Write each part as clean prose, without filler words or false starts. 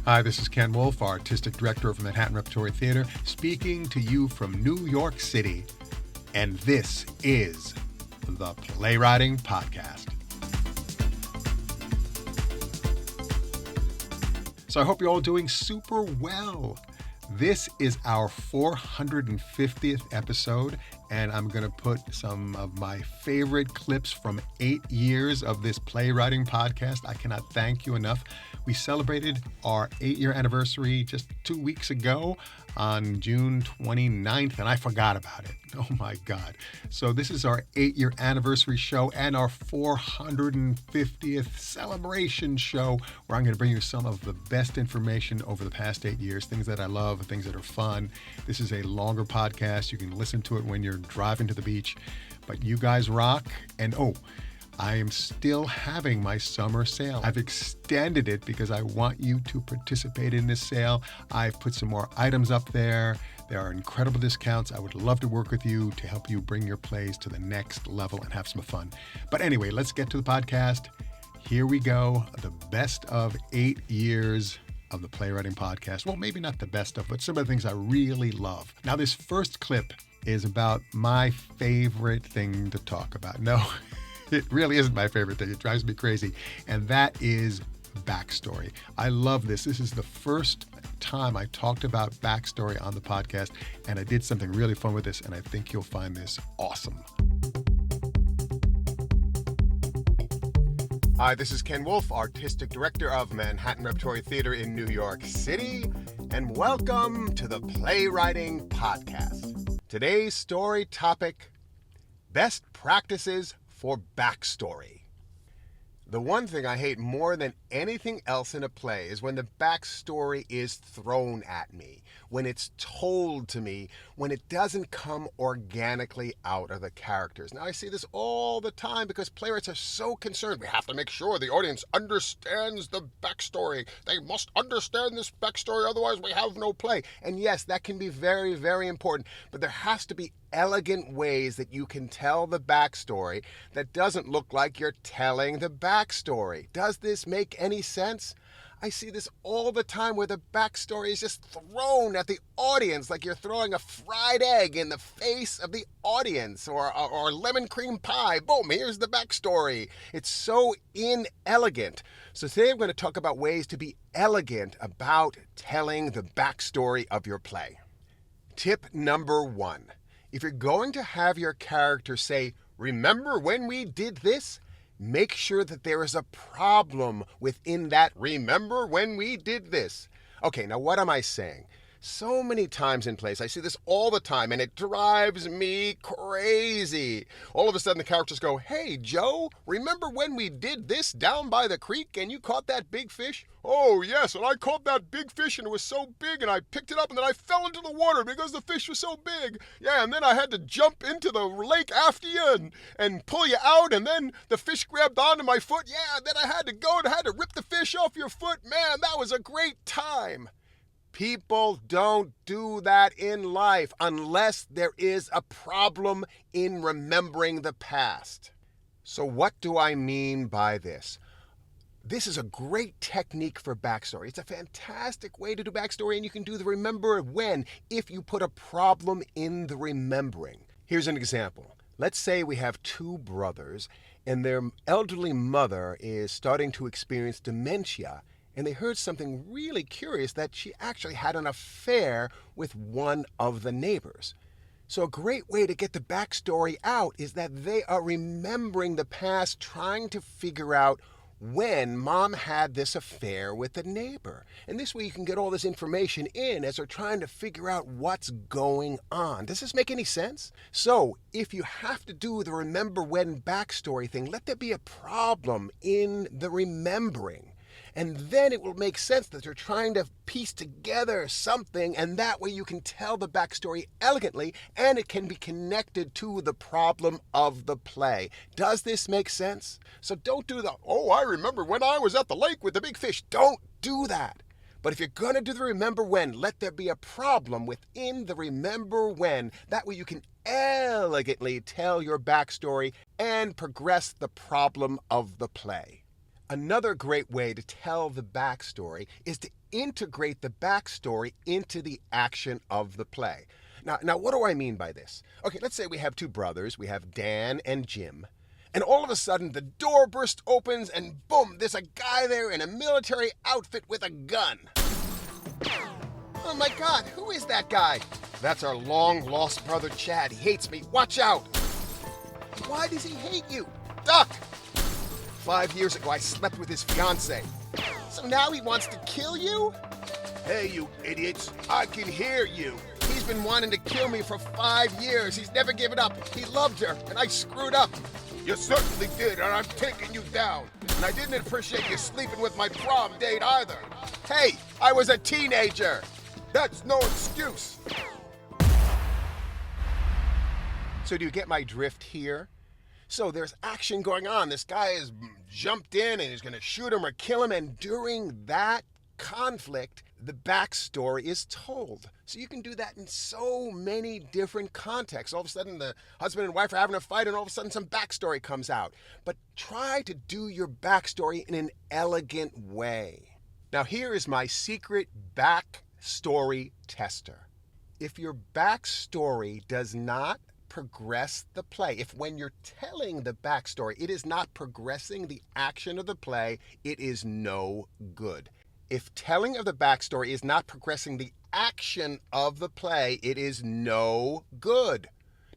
Hi, this is Ken Wolf, Artistic Director of Manhattan Repertory Theater, speaking to you from New York City. And this is the Playwriting Podcast. So I hope you're all doing super well. This is our 450th episode, and I'm going to put some of my favorite clips from 8 years of this Playwriting Podcast. I cannot thank you enough. We celebrated our 8-year anniversary just 2 weeks ago on June 29th, and I forgot about it. Oh my God. So this is our 8-year anniversary show and our 450th celebration show, where I'm going to bring you some of the best information over the past 8 years, things that I love, things that are fun. This is a longer podcast. You can listen to it when you're driving to the beach, but you guys rock. And I am still having my summer sale. I've extended it because I want you to participate in this sale. I've put some more items up there. There are incredible discounts. I would love to work with you to help you bring your plays to the next level and have some fun. But anyway, let's get to the podcast. Here we go. The best of 8 years of the Playwriting Podcast. Well, maybe not the best of, but some of the things I really love. Now, this first clip is about my favorite thing to talk about. No. It really isn't my favorite thing. It drives me crazy. And that is backstory. I love this. This is the first time I talked about backstory on the podcast, and I did something really fun with this, and I think you'll find this awesome. Hi, this is Ken Wolf, Artistic Director of Manhattan Repertory Theater in New York City, and welcome to the Playwriting Podcast. Today's story topic: best practices for backstory. The one thing I hate more than anything else in a play is when the backstory is thrown at me, when it's told to me, when it doesn't come organically out of the characters. Now, I see this all the time because playwrights are so concerned. We have to make sure the audience understands the backstory. They must understand this backstory, otherwise we have no play. And yes, that can be very, very important, but there has to be elegant ways that you can tell the backstory that doesn't look like you're telling the backstory. Does this make any sense? I see this all the time where the backstory is just thrown at the audience like you're throwing a fried egg in the face of the audience, or lemon cream pie. Boom, here's the backstory. It's so inelegant. So today I'm going to talk about ways to be elegant about telling the backstory of your play. Tip number 1. If you're going to have your character say, "Remember when we did this?" make sure that there is a problem within that "remember when we did this." Okay, now what am I saying? So many times in plays, I see this all the time, and it drives me crazy. All of a sudden, the characters go, "Hey, Joe, remember when we did this down by the creek and you caught that big fish?" "Oh, yes, and I caught that big fish and it was so big and I picked it up and then I fell into the water because the fish was so big. Yeah, and then I had to jump into the lake after you and pull you out, and then the fish grabbed onto my foot. Yeah, then I had to go and I had to rip the fish off your foot. Man, that was a great time." People don't do that in life unless there is a problem in remembering the past. So what do I mean by this? This is a great technique for backstory. It's a fantastic way to do backstory, and you can do the remember when if you put a problem in the remembering. Here's an example. Let's say we have 2 brothers, and their elderly mother is starting to experience dementia, and they heard something really curious, that she actually had an affair with one of the neighbors. So a great way to get the backstory out is that they are remembering the past, trying to figure out when mom had this affair with the neighbor. And this way you can get all this information in as they're trying to figure out what's going on. Does this make any sense? So if you have to do the remember when backstory thing, let there be a problem in the remembering. And then it will make sense that you're trying to piece together something, and that way you can tell the backstory elegantly, and it can be connected to the problem of the play. Does this make sense? So don't do the, "Oh, I remember when I was at the lake with the big fish." Don't do that. But if you're going to do the remember when, let there be a problem within the remember when. That way you can elegantly tell your backstory and progress the problem of the play. Another great way to tell the backstory is to integrate the backstory into the action of the play. Now, what do I mean by this? Okay, let's say we have two brothers. We have Dan and Jim. And all of a sudden, the door bursts opens and boom, there's a guy there in a military outfit with a gun. Oh my God, who is that guy? That's our long-lost brother Chad. He hates me. Watch out. Why does he hate you? Duck! 5 years ago, I slept with his fiancée. So now he wants to kill you? Hey, you idiots. I can hear you. He's been wanting to kill me for 5 years. He's never given up. He loved her, and I screwed up. You certainly did, and I'm taking you down. And I didn't appreciate you sleeping with my prom date either. Hey, I was a teenager. That's no excuse. So do you get my drift here? So there's action going on. This guy has jumped in and he's going to shoot him or kill him. And during that conflict, the backstory is told. So you can do that in so many different contexts. All of a sudden, the husband and wife are having a fight and all of a sudden some backstory comes out. But try to do your backstory in an elegant way. Now here is my secret backstory tester. If your backstory does not progress the play, if when you're telling the backstory, it is not progressing the action of the play, it is no good. If telling of the backstory is not progressing the action of the play, it is no good.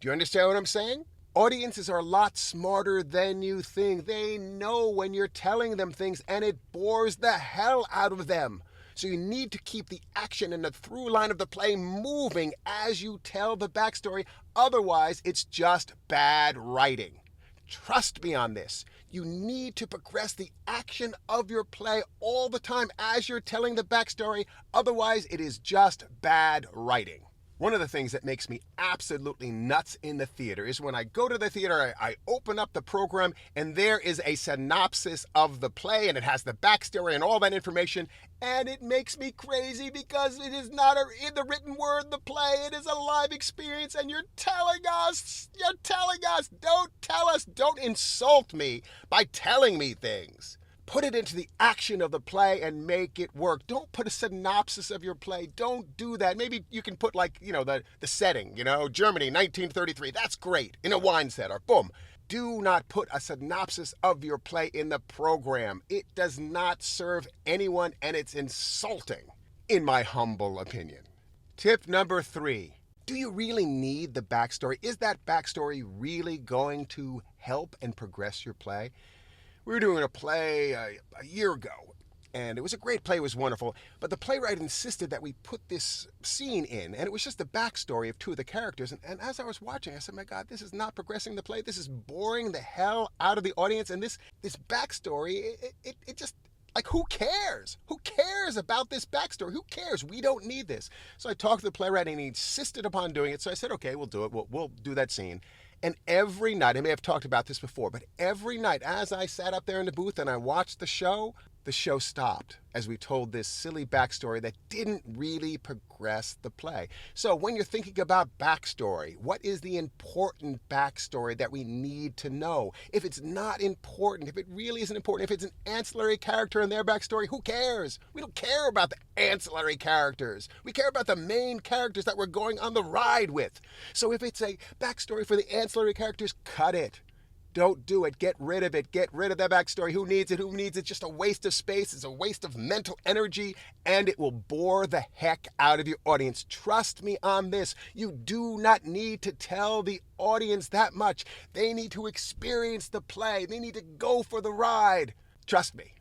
Do you understand what I'm saying? Audiences are a lot smarter than you think. They know when you're telling them things and it bores the hell out of them. So you need to keep the action and the through line of the play moving as you tell the backstory. Otherwise, it's just bad writing. Trust me on this. You need to progress the action of your play all the time as you're telling the backstory. Otherwise, it is just bad writing. One of the things that makes me absolutely nuts in the theater is when I go to the theater, I open up the program, and there is a synopsis of the play, and it has the backstory and all that information, and it makes me crazy because it is not in the written word, the play. It is a live experience, and you're telling us, don't tell us, don't insult me by telling me things. Put it into the action of the play and make it work. Don't put a synopsis of your play. Don't do that. Maybe you can put the setting, Germany, 1933. That's great. In a wine cellar. Boom. Do not put a synopsis of your play in the program. It does not serve anyone and it's insulting, in my humble opinion. Tip number 3. Do you really need the backstory? Is that backstory really going to help and progress your play? We were doing a play a year ago, and it was a great play. It was wonderful. But the playwright insisted that we put this scene in, and it was just the backstory of two of the characters. And as I was watching, I said, my God, this is not progressing the play. This is boring the hell out of the audience. And this backstory, it just, who cares? Who cares about this backstory? Who cares? We don't need this. So I talked to the playwright, and he insisted upon doing it. So I said, okay, we'll do it. We'll do that scene. And every night, I may have talked about this before, but every night as I sat up there in the booth and I watched the show stopped as we told this silly backstory that didn't really progress the play. So when you're thinking about backstory, what is the important backstory that we need to know? If it's not important, if it really isn't important, if it's an ancillary character in their backstory, who cares? We don't care about the ancillary characters. We care about the main characters that we're going on the ride with. So if it's a backstory for the ancillary characters, cut it. Don't do it. Get rid of it. Get rid of that backstory. Who needs it? Who needs it? Just a waste of space. It's a waste of mental energy, and it will bore the heck out of your audience. Trust me on this. You do not need to tell the audience that much. They need to experience the play. They need to go for the ride. Trust me.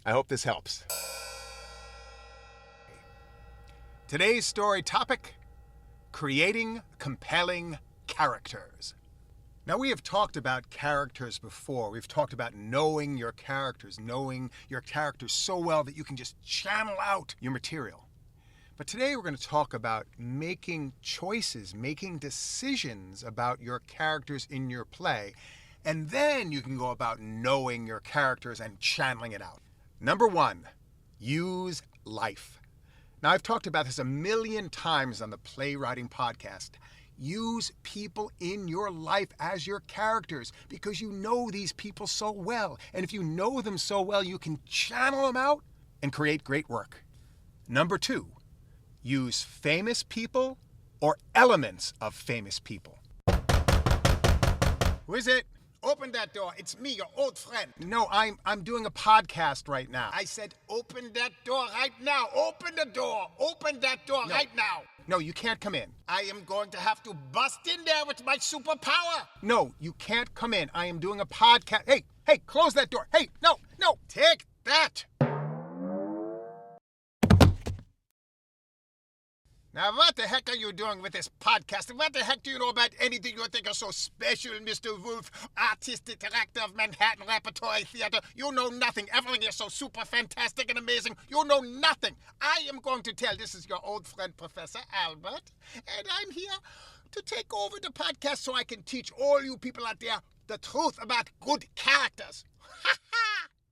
I hope this helps. Today's story topic: creating compelling characters. Now, we have talked about characters before. We've talked about knowing your characters so well that you can just channel out your material. But today we're going to talk about making choices, making decisions about your characters in your play. And then you can go about knowing your characters and channeling it out. Number 1, use life. Now, I've talked about this a million times on the Playwriting Podcast. Use people in your life as your characters because you know these people so well. And if you know them so well, you can channel them out and create great work. Number 2, use famous people or elements of famous people. Who is it? Open that door. It's me, your old friend. No, I'm doing a podcast right now. I said open that door right now. Open the door. Open that door right now. No, you can't come in. I am going to have to bust in there with my superpower. No, you can't come in. I am doing a podcast. Hey, close that door. Hey, no. Take that. Now, what the heck are you doing with this podcast? What the heck do you know about anything you think is so special, Mr. Wolf, artistic director of Manhattan Repertory Theater? You know nothing. Everything is so super fantastic and amazing. You know nothing. I am going to tell, this is your old friend, Professor Albert, and I'm here to take over the podcast so I can teach all you people out there the truth about good characters.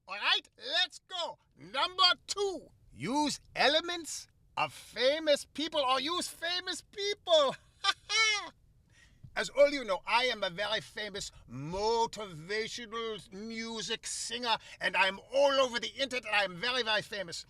All right, let's go. Number 2, use elements of famous people or use famous people. As all you know, I am a very famous motivational music singer and I'm all over the internet. I'm very, very famous.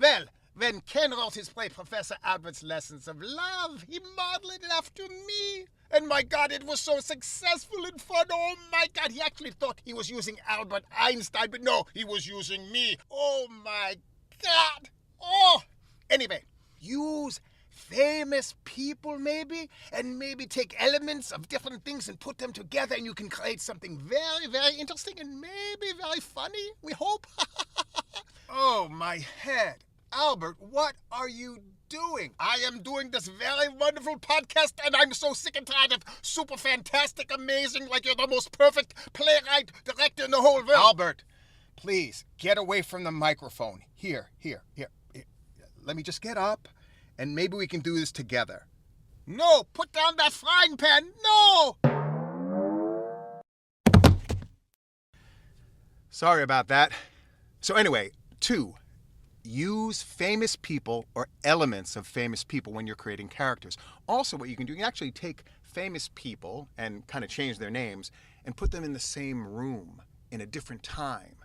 Well, when Ken wrote his play Professor Albert's Lessons of Love, he modeled it after me. And my God, it was so successful and fun. Oh my God, he actually thought he was using Albert Einstein, but no, he was using me. Oh my God. Oh. Anyway, use famous people maybe, and maybe take elements of different things and put them together and you can create something very, very interesting and maybe very funny, we hope. Oh, my head. Albert, what are you doing? I am doing this very wonderful podcast and I'm so sick and tired of super fantastic, amazing, like you're the most perfect playwright director in the whole world. Albert, please, get away from the microphone. Here. Let me just get up, and maybe we can do this together. No, put down that frying pan. No! Sorry about that. So anyway, 2, use famous people or elements of famous people when you're creating characters. Also, what you can do, you can actually take famous people and kind of change their names and put them in the same room in a different time.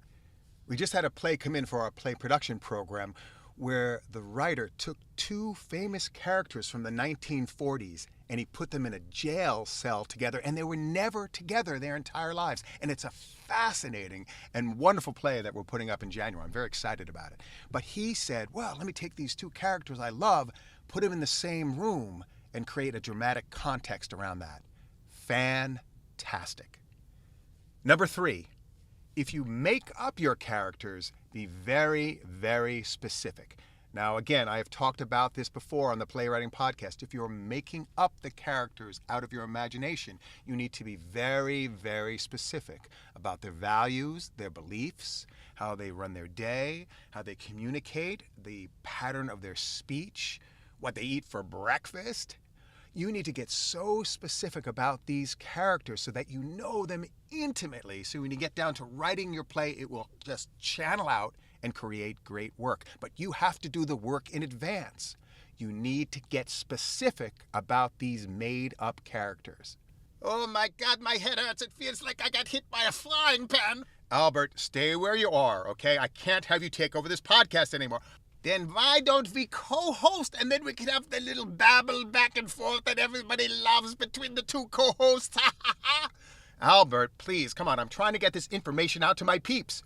We just had a play come in for our play production program where the writer took 2 famous characters from the 1940s and he put them in a jail cell together, and they were never together their entire lives. And it's a fascinating and wonderful play that we're putting up in January. I'm very excited about it. But he said, well, let me take these 2 characters I love, put them in the same room, and create a dramatic context around that. Fantastic. Number 3, if you make up your characters, be very, very specific. Now, again, I have talked about this before on the Playwriting Podcast. If you're making up the characters out of your imagination, you need to be very, very specific about their values, their beliefs, how they run their day, how they communicate, the pattern of their speech, what they eat for breakfast. You need to get so specific about these characters so that you know them intimately. So when you get down to writing your play, it will just channel out and create great work. But you have to do the work in advance. You need to get specific about these made-up characters. Oh my God, my head hurts. It feels like I got hit by a frying pan. Albert, stay where you are, okay? I can't have you take over this podcast anymore. Then why don't we co-host and then we can have the little babble back and forth that everybody loves between the 2 co-hosts? Albert, please, come on. I'm trying to get this information out to my peeps.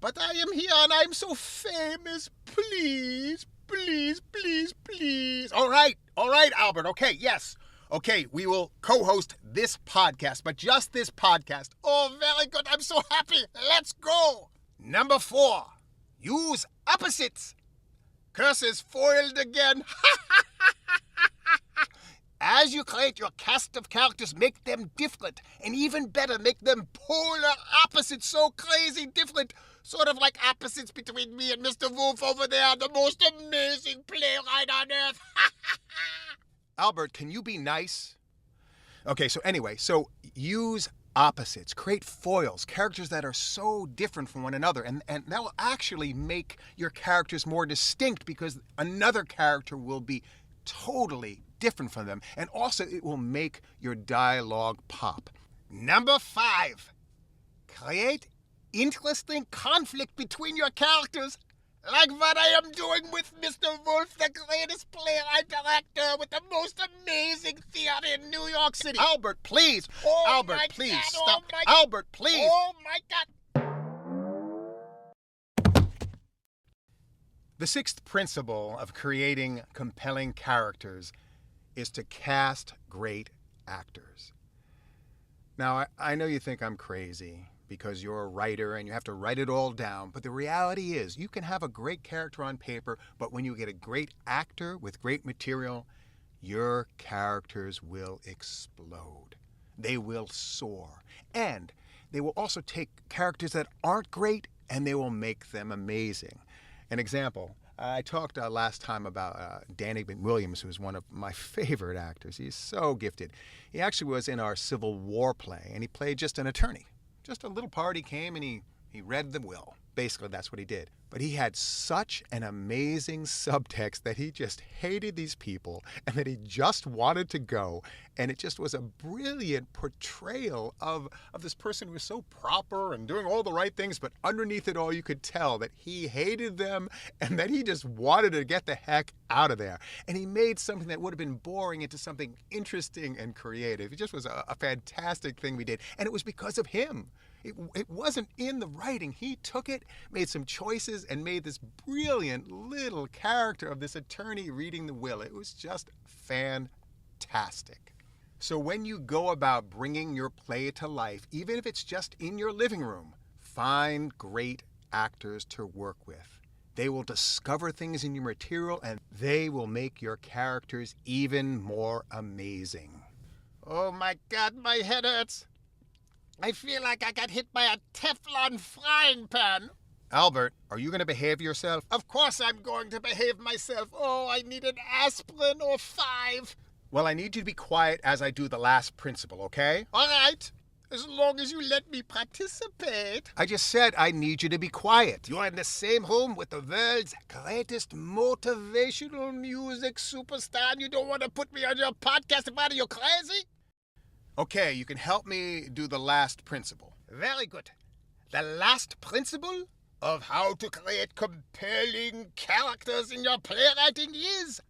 But I am here and I'm so famous. Please, please, please, please. All right, Albert. Okay, yes. Okay, we will co-host this podcast, but just this podcast. Oh, very good. I'm so happy. Let's go. Number 4, use opposites. Curses foiled again. As you create your cast of characters, make them different. And even better, make them polar opposites, so crazy different. Sort of like opposites between me and Mr. Wolf over there, the most amazing playwright on earth. Albert, can you be nice? Okay, so anyway, use opposites. Create foils, characters that are so different from one another. And that will actually make your characters more distinct because another character will be totally different from them. And also, it will make your dialogue pop. Number 5, create interesting conflict between your characters. Like what I am doing with Mr. Wolf, the greatest playwright director with the most amazing theater in New York City. Albert, please. Oh Albert, my please. God, Stop. oh my- Albert, please. Oh my God. The 6th principle of creating compelling characters is to cast great actors. Now, I know you think I'm crazy because you're a writer and you have to write it all down, but the reality is you can have a great character on paper, but when you get a great actor with great material, your characters will explode. They will soar. And they will also take characters that aren't great and they will make them amazing. An example, I talked last time about Danny McWilliams, who's one of my favorite actors. He's so gifted. He actually was in our Civil War play, and he played just an attorney. Just a little part. He came and he read the will. Basically, that's what he did. But he had such an amazing subtext that he just hated these people and that he just wanted to go. And it just was a brilliant portrayal of this person who was so proper and doing all the right things, but underneath it all, you could tell that he hated them and that he just wanted to get the heck out of there. And he made something that would have been boring into something interesting and creative. It just was a fantastic thing we did. And it was because of him. It wasn't in the writing. He took it, made some choices, and made this brilliant little character of this attorney reading the will. It was just fantastic. So when you go about bringing your play to life, even if it's just in your living room, find great actors to work with. They will discover things in your material, and they will make your characters even more amazing. Oh my God, my head hurts. I feel like I got hit by a Teflon frying pan. Albert, are you going to behave yourself? Of course I'm going to behave myself. Oh, I need an aspirin or 5. Well, I need you to be quiet as I do the last principle, okay? All right. As long as you let me participate. I just said I need you to be quiet. You're in the same room with the world's greatest motivational music superstar, and you don't want to put me on your podcast about it? You're crazy? Okay, you can help me do the last principle. Very good. The last principle of how to create compelling characters in your playwriting is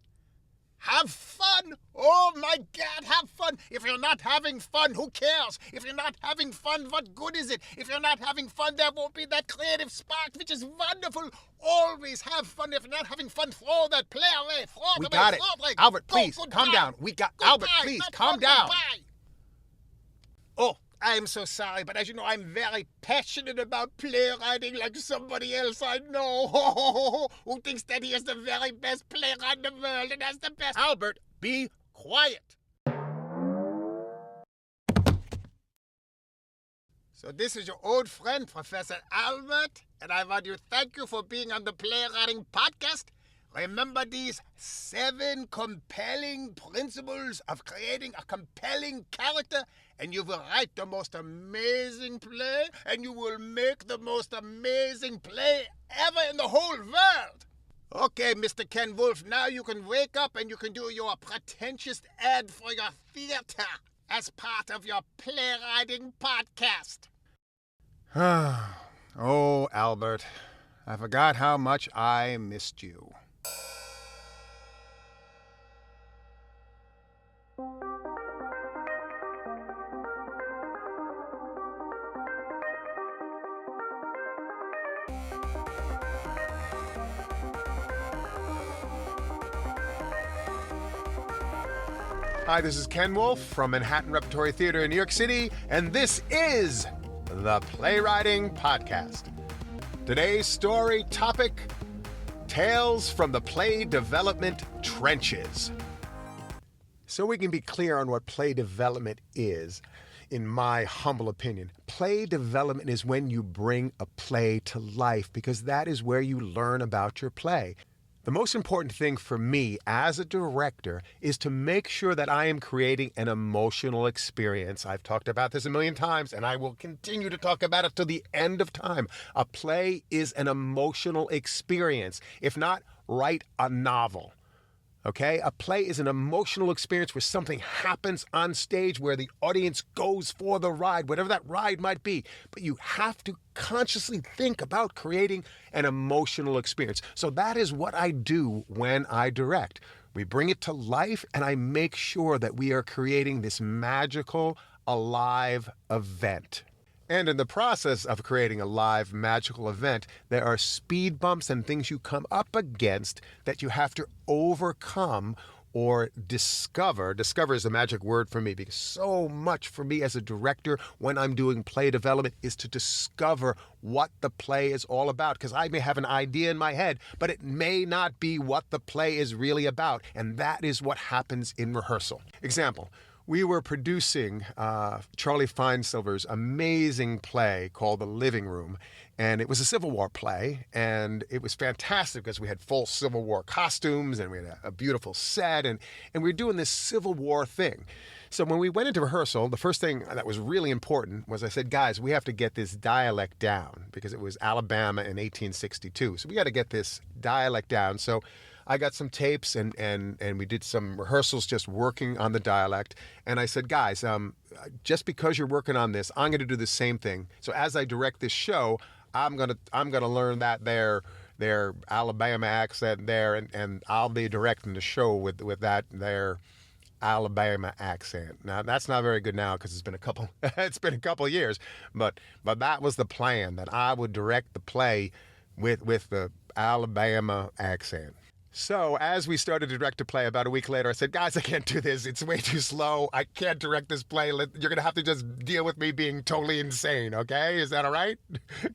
have fun. Oh my God, have fun. If you're not having fun, who cares? If you're not having fun, what good is it? If you're not having fun, there won't be that creative spark, which is wonderful. Always have fun. If you're not having fun, throw that play away. We got it. Albert, please, calm down. Albert, please, calm down. Oh, I'm so sorry, but as you know, I'm very passionate about playwriting like somebody else I know who thinks that he is the very best playwright in the world and has the best... Albert, be quiet. So this is your old friend, Professor Albert, and I want to thank you for being on the Playwriting Podcast. Remember these 7 compelling principles of creating a compelling character, and you will write the most amazing play, and you will make the most amazing play ever in the whole world. Okay, Mr. Ken Wolf, now you can wake up and you can do your pretentious ad for your theater as part of your Playwriting Podcast. Oh, Albert, I forgot how much I missed you. Hi, this is Ken Wolf from Manhattan Repertory Theater in New York City, and this is the Playwriting Podcast. Today's story topic, Tales from the Play Development Trenches. So we can be clear on what play development is, in my humble opinion. Play development is when you bring a play to life, because that is where you learn about your play. The most important thing for me as a director is to make sure that I am creating an emotional experience. I've talked about this a million times, and I will continue to talk about it till the end of time. A play is an emotional experience. If not, write a novel. Okay, a play is an emotional experience where something happens on stage where the audience goes for the ride, whatever that ride might be. But you have to consciously think about creating an emotional experience. So that is what I do when I direct. We bring it to life, and I make sure that we are creating this magical, alive event. And in the process of creating a live, magical event, there are speed bumps and things you come up against that you have to overcome or discover. Discover is a magic word for me, because so much for me as a director when I'm doing play development is to discover what the play is all about. Because I may have an idea in my head, but it may not be what the play is really about. And that is what happens in rehearsal. Example. We were producing Charlie Feinsilver's amazing play called The Living Room, and it was a Civil War play, and it was fantastic because we had full Civil War costumes, and we had a beautiful set, and we were doing this Civil War thing. So when we went into rehearsal, the first thing that was really important was I said, guys, we have to get this dialect down, because it was Alabama in 1862. So we got to get this dialect down. So I got some tapes and we did some rehearsals just working on the dialect. And I said, guys, just because you're working on this, I'm going to do the same thing. So as I direct this show, I'm gonna learn that their Alabama accent there, and I'll be directing the show with that their Alabama accent. Now that's not very good now because it's been a couple years, but that was the plan, that I would direct the play with the Alabama accent. So as we started to direct a play about a week later, I said, guys, I can't do this. It's way too slow. I can't direct this play. You're going to have to just deal with me being totally insane, okay? Is that all right?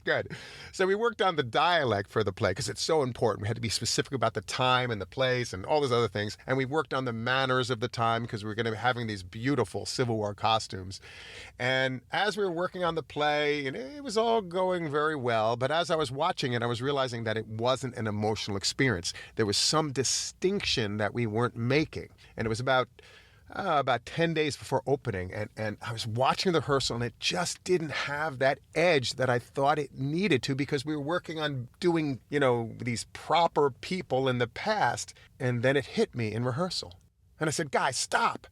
Good. So we worked on the dialect for the play because it's so important. We had to be specific about the time and the place and all those other things. And we worked on the manners of the time because we were going to be having these beautiful Civil War costumes. And as we were working on the play, and it was all going very well, but as I was watching it, I was realizing that it wasn't an emotional experience. There was some distinction that we weren't making. And it was about 10 days before opening, and I was watching the rehearsal, and it just didn't have that edge that I thought it needed to, because we were working on doing, these proper people in the past. And then it hit me in rehearsal. And I said, guys, stop.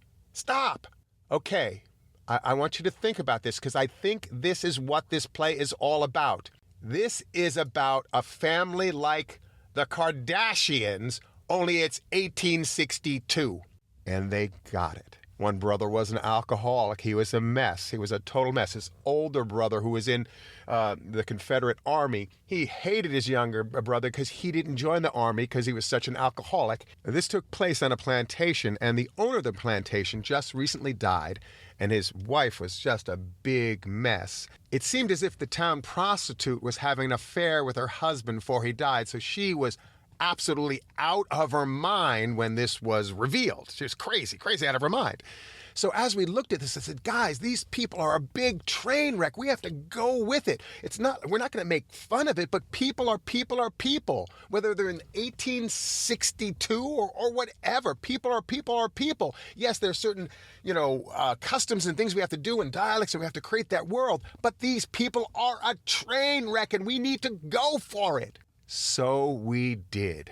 Okay, I want you to think about this, because I think this is what this play is all about. This is about a family like the Kardashians, only it's 1862. And they got it. One brother was an alcoholic. He was a mess. He was a total mess. His older brother, who was in the Confederate Army, he hated his younger brother because he didn't join the Army because he was such an alcoholic. This took place on a plantation, and the owner of the plantation just recently died, and his wife was just a big mess. It seemed as if the town prostitute was having an affair with her husband before he died, so she was absolutely out of her mind when this was revealed. She was crazy out of her mind. So as we looked at this, I said, guys, these people are a big train wreck. We have to go with it. We're not going to make fun of it, but people are people. Whether they're in 1862 or whatever, people are people. Yes, there's certain, customs and things we have to do and dialects, and we have to create that world. But these people are a train wreck, and we need to go for it. So we did.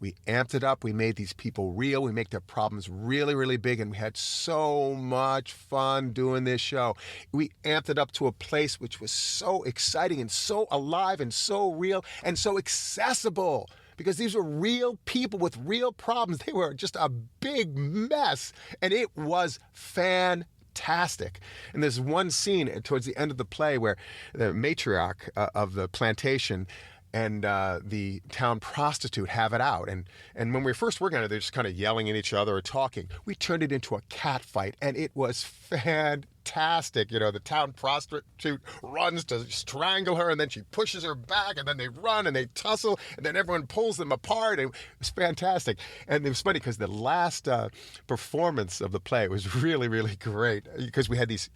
We amped it up. We made these people real. We make their problems really, really big. And we had so much fun doing this show. We amped it up to a place which was so exciting and so alive and so real and so accessible, because these were real people with real problems. They were just a big mess. And it was fantastic. And there's one scene towards the end of the play where the matriarch of the plantation and the town prostitute have it out. And when we were first working on it, they're just kind of yelling at each other or talking. We turned it into a cat fight, and it was fantastic. The town prostitute runs to strangle her, and then she pushes her back, and then they run and they tussle, and then everyone pulls them apart. It was fantastic. And it was funny because the last performance of the play was really, really great, because we had these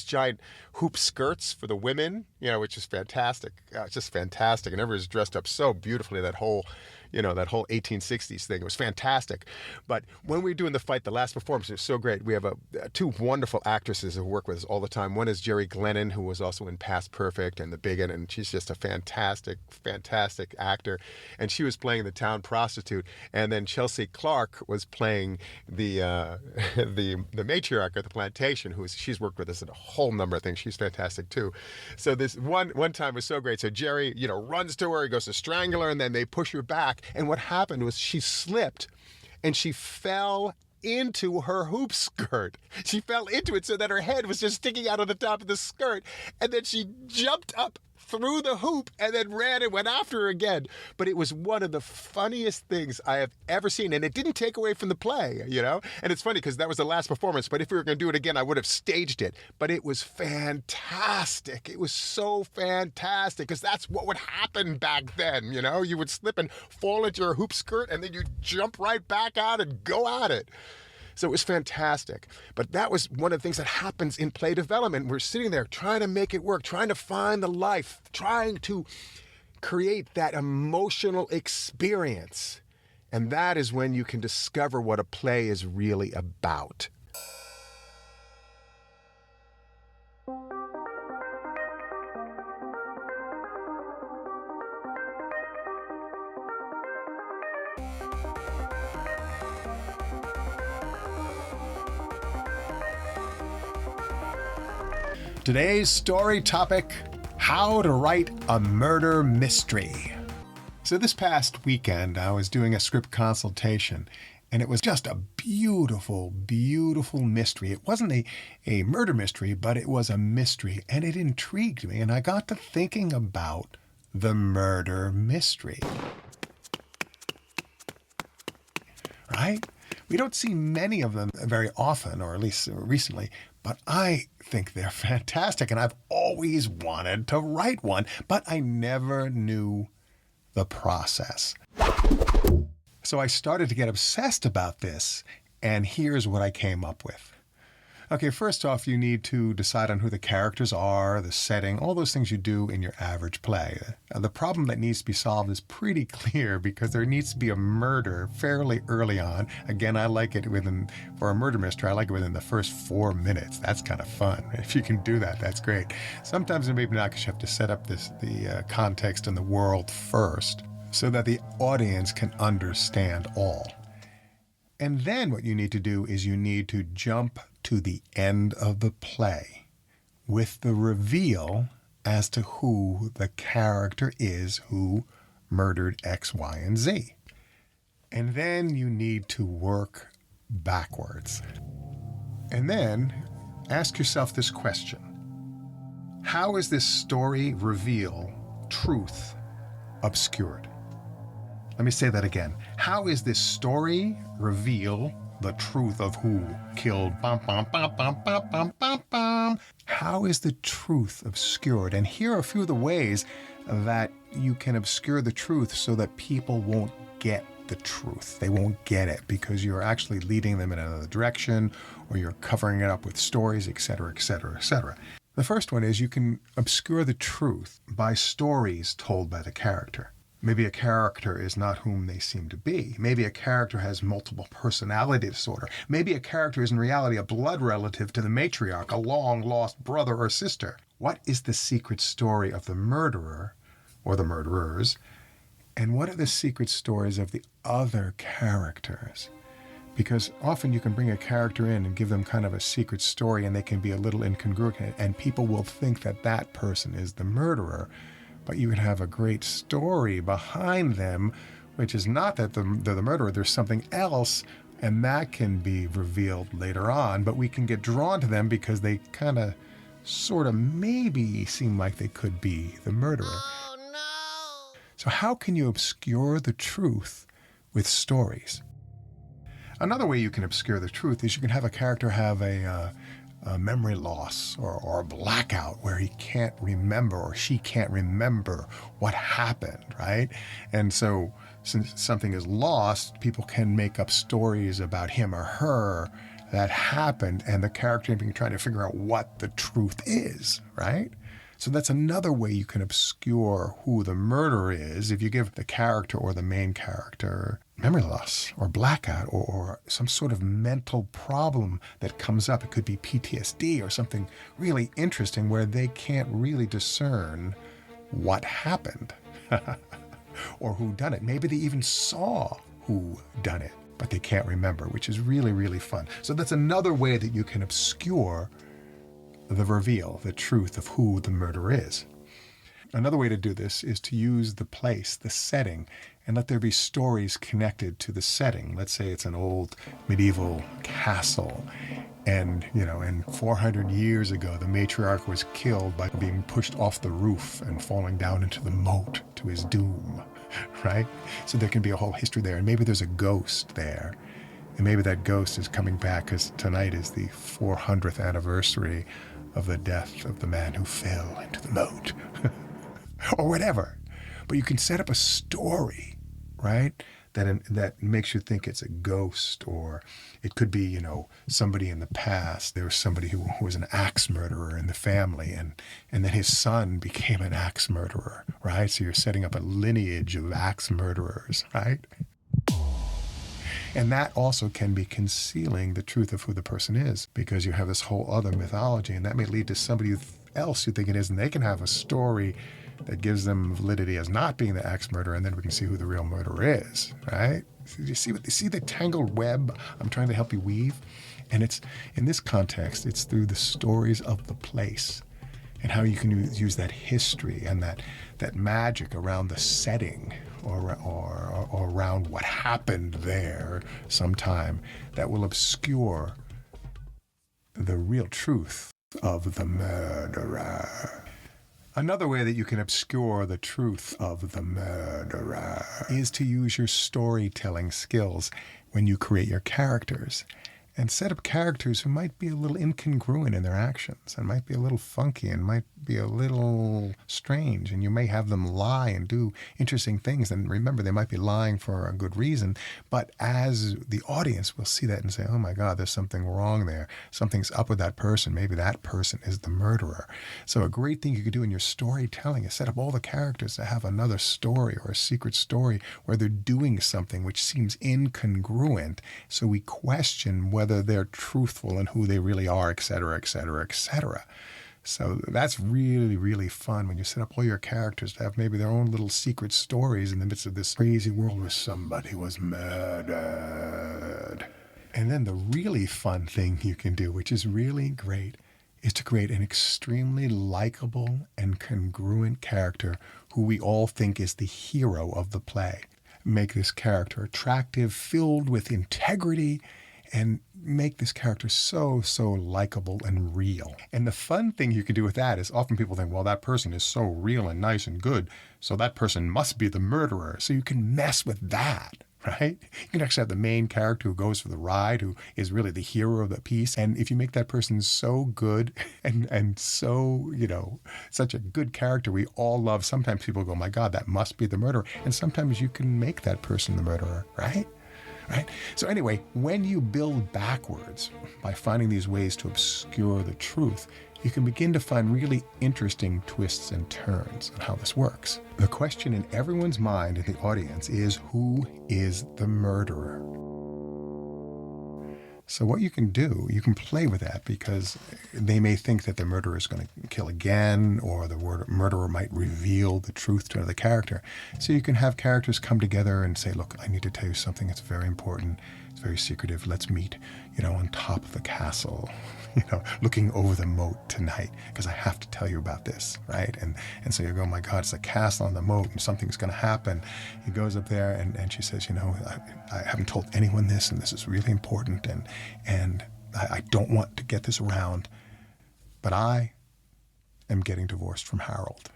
giant hoop skirts for the women, which is fantastic. It's just fantastic. And everyone was dressed up so beautifully, that whole that whole 1860s thing. It was fantastic. But when we were doing the fight, the last performance, it was so great. We have two wonderful actresses who work with us all the time. One is Jerry Glennon, who was also in Past Perfect and The Bigot, and she's just a fantastic, fantastic actor. And she was playing the town prostitute. And then Chelsea Clark was playing the the matriarch of the plantation, she's worked with us in a whole number of things. She's fantastic too. So this one time was so great. So Jerry, runs to her, he goes to strangle her, and then they push her back. And what happened was she slipped and she fell into her hoop skirt. She fell into it so that her head was just sticking out of the top of the skirt. And then she jumped up through the hoop and then ran and went after her again. But it was one of the funniest things I have ever seen. And it didn't take away from the play, And it's funny because that was the last performance. But if we were going to do it again, I would have staged it. But it was fantastic. It was so fantastic because that's what would happen back then, You would slip and fall into your hoop skirt and then you jump right back out and go at it. So it was fantastic. But that was one of the things that happens in play development. We're sitting there trying to make it work, trying to find the life, trying to create that emotional experience. And that is when you can discover what a play is really about. Today's story topic, how to write a murder mystery. So this past weekend, I was doing a script consultation, and it was just a beautiful, beautiful mystery. It wasn't a murder mystery, but it was a mystery, and it intrigued me, and I got to thinking about the murder mystery. Right? We don't see many of them very often, or at least recently, but I think they're fantastic, and I've always wanted to write one, but I never knew the process. So I started to get obsessed about this, and here's what I came up with. Okay, first off, you need to decide on who the characters are, the setting, all those things you do in your average play. The problem that needs to be solved is pretty clear because there needs to be a murder fairly early on. Again, I like it for a murder mystery, I like it within the first 4 minutes. That's kind of fun. If you can do that, that's great. Sometimes maybe not because you have to set up the context and the world first so that the audience can understand all. And then what you need to do is you need to jump to the end of the play with the reveal as to who the character is who murdered X, Y, and Z. And then you need to work backwards. And then ask yourself this question. How is this story reveal truth obscured? Let me say that again. How is this story reveal the truth of who killed bum, bum, bum, bum, bum, bum, bum, bum? How is the truth obscured? And here are a few of the ways that you can obscure the truth so that people won't get the truth. They won't get it because you're actually leading them in another direction or you're covering it up with stories, etc., etc., etc. The first one is you can obscure the truth by stories told by the character. Maybe a character is not whom they seem to be. Maybe a character has multiple personality disorder. Maybe a character is in reality a blood relative to the matriarch, a long-lost brother or sister. What is the secret story of the murderer or the murderers? And what are the secret stories of the other characters? Because often you can bring a character in and give them kind of a secret story and they can be a little incongruent and people will think that that person is the murderer. But you would have a great story behind them, which is not that they're the murderer. There's something else, and that can be revealed later on. But we can get drawn to them because they kind of, sort of, maybe seem like they could be the murderer. Oh, no! So how can you obscure the truth with stories? Another way you can obscure the truth is you can have a character have a memory loss or a blackout where he can't remember or she can't remember what happened, right? And so since something is lost, people can make up stories about him or her that happened and the character can be trying to figure out what the truth is, right? So that's another way you can obscure who the murderer is. If you give the character or the main character memory loss or blackout or some sort of mental problem that comes up, it could be PTSD or something really interesting where they can't really discern what happened or who done it. Maybe they even saw who done it, but they can't remember, which is really, really fun. So that's another way that you can obscure the reveal, the truth of who the murderer is. Another way to do this is to use the place, the setting, and let there be stories connected to the setting. Let's say it's an old medieval castle, and, and 400 years ago, the matriarch was killed by being pushed off the roof and falling down into the moat to his doom, right? So there can be a whole history there, and maybe there's a ghost there. And maybe that ghost is coming back because tonight is the 400th anniversary of the death of the man who fell into the moat, or whatever. But you can set up a story, right, that makes you think it's a ghost, or it could be, somebody in the past. There was somebody who was an axe murderer in the family, and then his son became an axe murderer, right? So you're setting up a lineage of axe murderers, right? And that also can be concealing the truth of who the person is, because you have this whole other mythology, and that may lead to somebody else you think it is, and they can have a story that gives them validity as not being the axe murderer, and then we can see who the real murderer is, right? So you see the tangled web I'm trying to help you weave? And it's, in this context, it's through the stories of the place and how you can use that history and that magic around the setting or around what happened there sometime that will obscure the real truth of the murderer. Another way that you can obscure the truth of the murderer is to use your storytelling skills when you create your characters, and set up characters who might be a little incongruent in their actions and might be a little funky and might be a little strange, and you may have them lie and do interesting things. And remember, they might be lying for a good reason, but as the audience will see that and say, oh my God, there's something wrong there. Something's up with that person. Maybe that person is the murderer. So a great thing you could do in your storytelling is set up all the characters to have another story or a secret story where they're doing something which seems incongruent. So we question whether they're truthful and who they really are, et cetera, et cetera, et cetera. So that's really, really fun when you set up all your characters to have maybe their own little secret stories in the midst of this crazy world where somebody was murdered. And then the really fun thing you can do, which is really great, is to create an extremely likable and congruent character who we all think is the hero of the play. Make this character attractive, filled with integrity, and make this character so likable and real. And the fun thing you can do with that is often people think, well, that person is so real and nice and good, so that person must be the murderer. So you can mess with that, right? You can actually have the main character who goes for the ride, who is really the hero of the piece. And if you make that person so good and so, such a good character we all love, sometimes people go, my God, that must be the murderer. And sometimes you can make that person the murderer, right? Right? So anyway, when you build backwards by finding these ways to obscure the truth, you can begin to find really interesting twists and turns on how this works. The question in everyone's mind in the audience is, who is the murderer? So what you can do, you can play with that, because they may think that the murderer is going to kill again, or the murderer might reveal the truth to another character. So you can have characters come together and say, look, I need to tell you something that's very important. It's very secretive. Let's meet, on top of the castle, looking over the moat tonight, because I have to tell you about this, right? And so you go, my God, it's a castle on the moat and something's going to happen. He goes up there and she says, I haven't told anyone this, and this is really important, and I don't want to get this around, but I am getting divorced from Harold.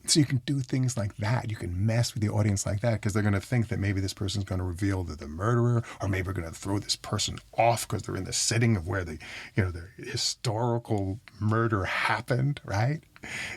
So you can do things like that. You can mess with the audience like that, because they're going to think that maybe this person's going to reveal they're the murderer, or maybe we're going to throw this person off because they're in the setting of where the historical murder happened, right?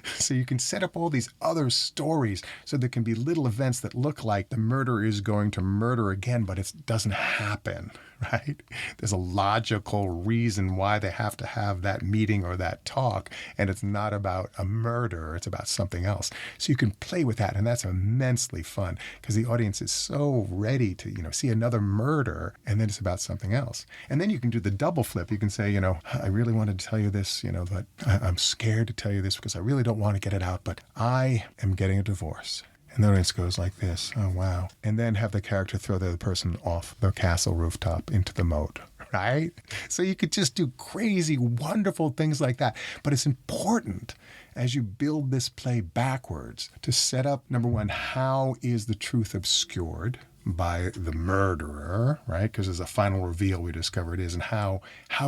So you can set up all these other stories so there can be little events that look like the murderer is going to murder again, but it doesn't happen, right? There's a logical reason why they have to have that meeting or that talk, and it's not about a murder, it's about something else. So you can play with that, and that's immensely fun because the audience is so ready to, see another murder, and then it's about something else. And then you can do the double flip. You can say, I really wanted to tell you this, but I'm scared to tell you this because I really don't want to get it out, but I am getting a divorce. And the audience goes like this, oh, wow. And then have the character throw the other person off the castle rooftop into the moat, right? So you could just do crazy, wonderful things like that. But it's important as you build this play backwards to set up, number one, how is the truth obscured by the murderer, right? Because there's a final reveal we discover it is, and how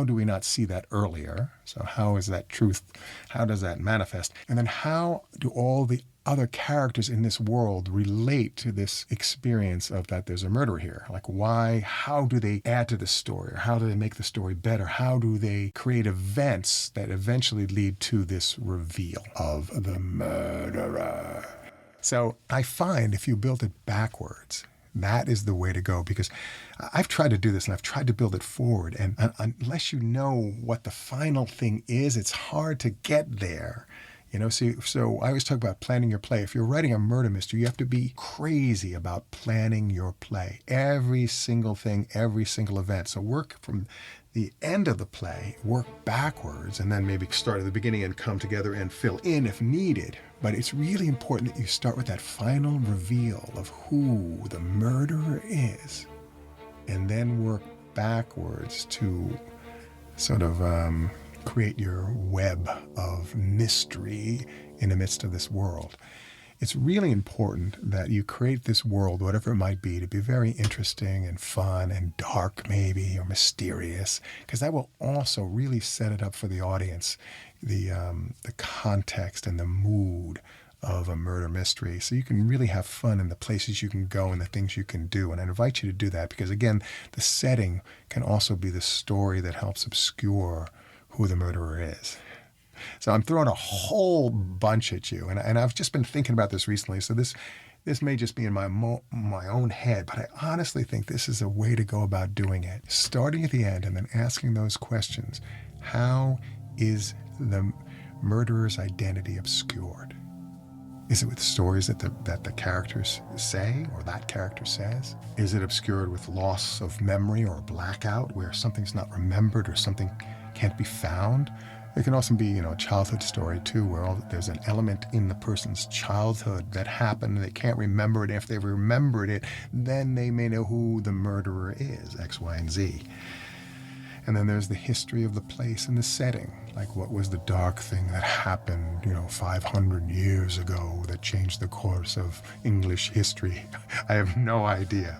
do we not see that earlier? So how is that truth, how does that manifest? And then how do all the other characters in this world relate to this experience of that there's a murderer here? Like why, how do they add to the story? Or how do they make the story better? How do they create events that eventually lead to this reveal of the murderer? So I find if you build it backwards, that is the way to go, because I've tried to do this and I've tried to build it forward. And unless you know what the final thing is, it's hard to get there. So I always talk about planning your play. If you're writing a murder mystery, you have to be crazy about planning your play. Every single thing, every single event. So work from the end of the play, work backwards, and then maybe start at the beginning and come together and fill in if needed. But it's really important that you start with that final reveal of who the murderer is, and then work backwards to sort of create your web of mystery in the midst of this world. It's really important that you create this world, whatever it might be, to be very interesting and fun and dark maybe, or mysterious, because that will also really set it up for the audience, the context and the mood of a murder mystery. So you can really have fun in the places you can go and the things you can do. And I invite you to do that because, again, the setting can also be the story that helps obscure who the murderer is. So I'm throwing a whole bunch at you, and I've just been thinking about this recently. So this may just be in my own head, but I honestly think this is a way to go about doing it. Starting at the end and then asking those questions. How is the murderer's identity obscured? Is it with stories that the characters say or that character says? Is it obscured with loss of memory or blackout where something's not remembered or something can't be found? It can also be, a childhood story too, where there's an element in the person's childhood that happened and they can't remember it. If they remembered it, then they may know who the murderer is, X, Y, and Z. And then there's the history of the place and the setting. Like what was the dark thing that happened, 500 years ago that changed the course of English history? I have no idea.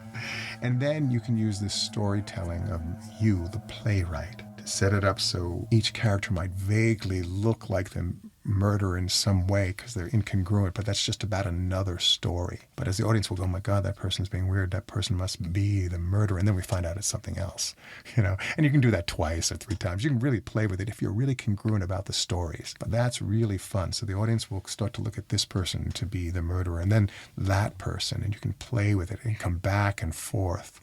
And then you can use this storytelling of you, the playwright, set it up so each character might vaguely look like the murderer in some way because they're incongruent, but that's just about another story. But as the audience will go, oh my God, that person's being weird, that person must be the murderer, and then we find out it's something else, and you can do that twice or 3 times. You can really play with it if you're really congruent about the stories, but that's really fun. So the audience will start to look at this person to be the murderer and then that person, and you can play with it and come back and forth,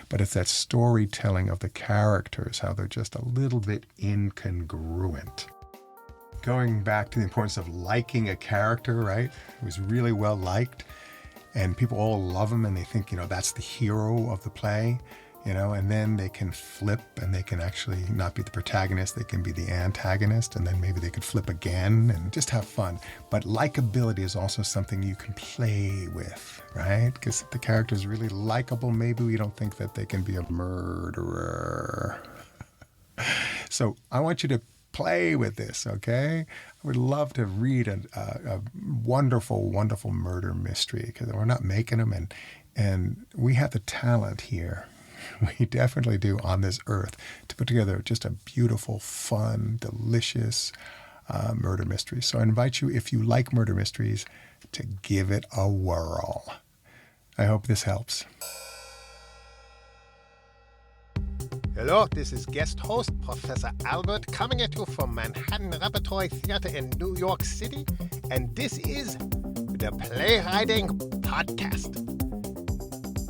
but it's that storytelling of the characters, how they're just a little bit incongruent. Going back to the importance of liking a character, right? Who's really well liked, and people all love him, and they think, that's the hero of the play, and then they can flip, and they can actually not be the protagonist, they can be the antagonist, and then maybe they could flip again and just have fun. But likability is also something you can play with, right? Because if the character is really likable, maybe we don't think that they can be a murderer. So I want you to play with this, okay? I would love to read a wonderful, wonderful murder mystery because we're not making them, and we have the talent here. We definitely do on this earth to put together just a beautiful, fun, delicious murder mystery. So I invite you, if you like murder mysteries, to give it a whirl. I hope this helps. Hello, this is guest host Professor Albert coming at you from Manhattan Repertory Theater in New York City, and this is the Playwriting Podcast.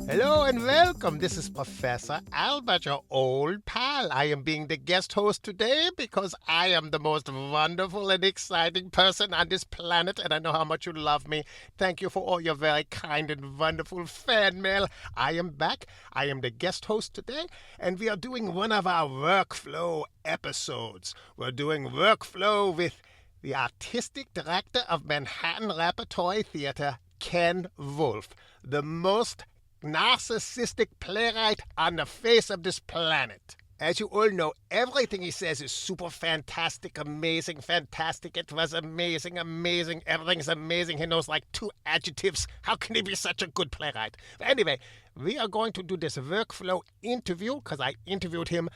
Hello and welcome. This is Professor Albert, your old pal. I am being the guest host today because I am the most wonderful and exciting person on this planet, and I know how much you love me. Thank you for all your very kind and wonderful fan mail. I am back. I am the guest host today, and we are doing one of our workflow episodes. We're doing workflow with the artistic director of Manhattan Repertory Theater, Ken Wolf, the most narcissistic playwright on the face of this planet. As you all know, everything he says is super fantastic, amazing, fantastic. It was amazing, amazing. Everything's amazing. He knows like 2 adjectives. How can he be such a good playwright? But anyway, we are going to do this workflow interview because I interviewed him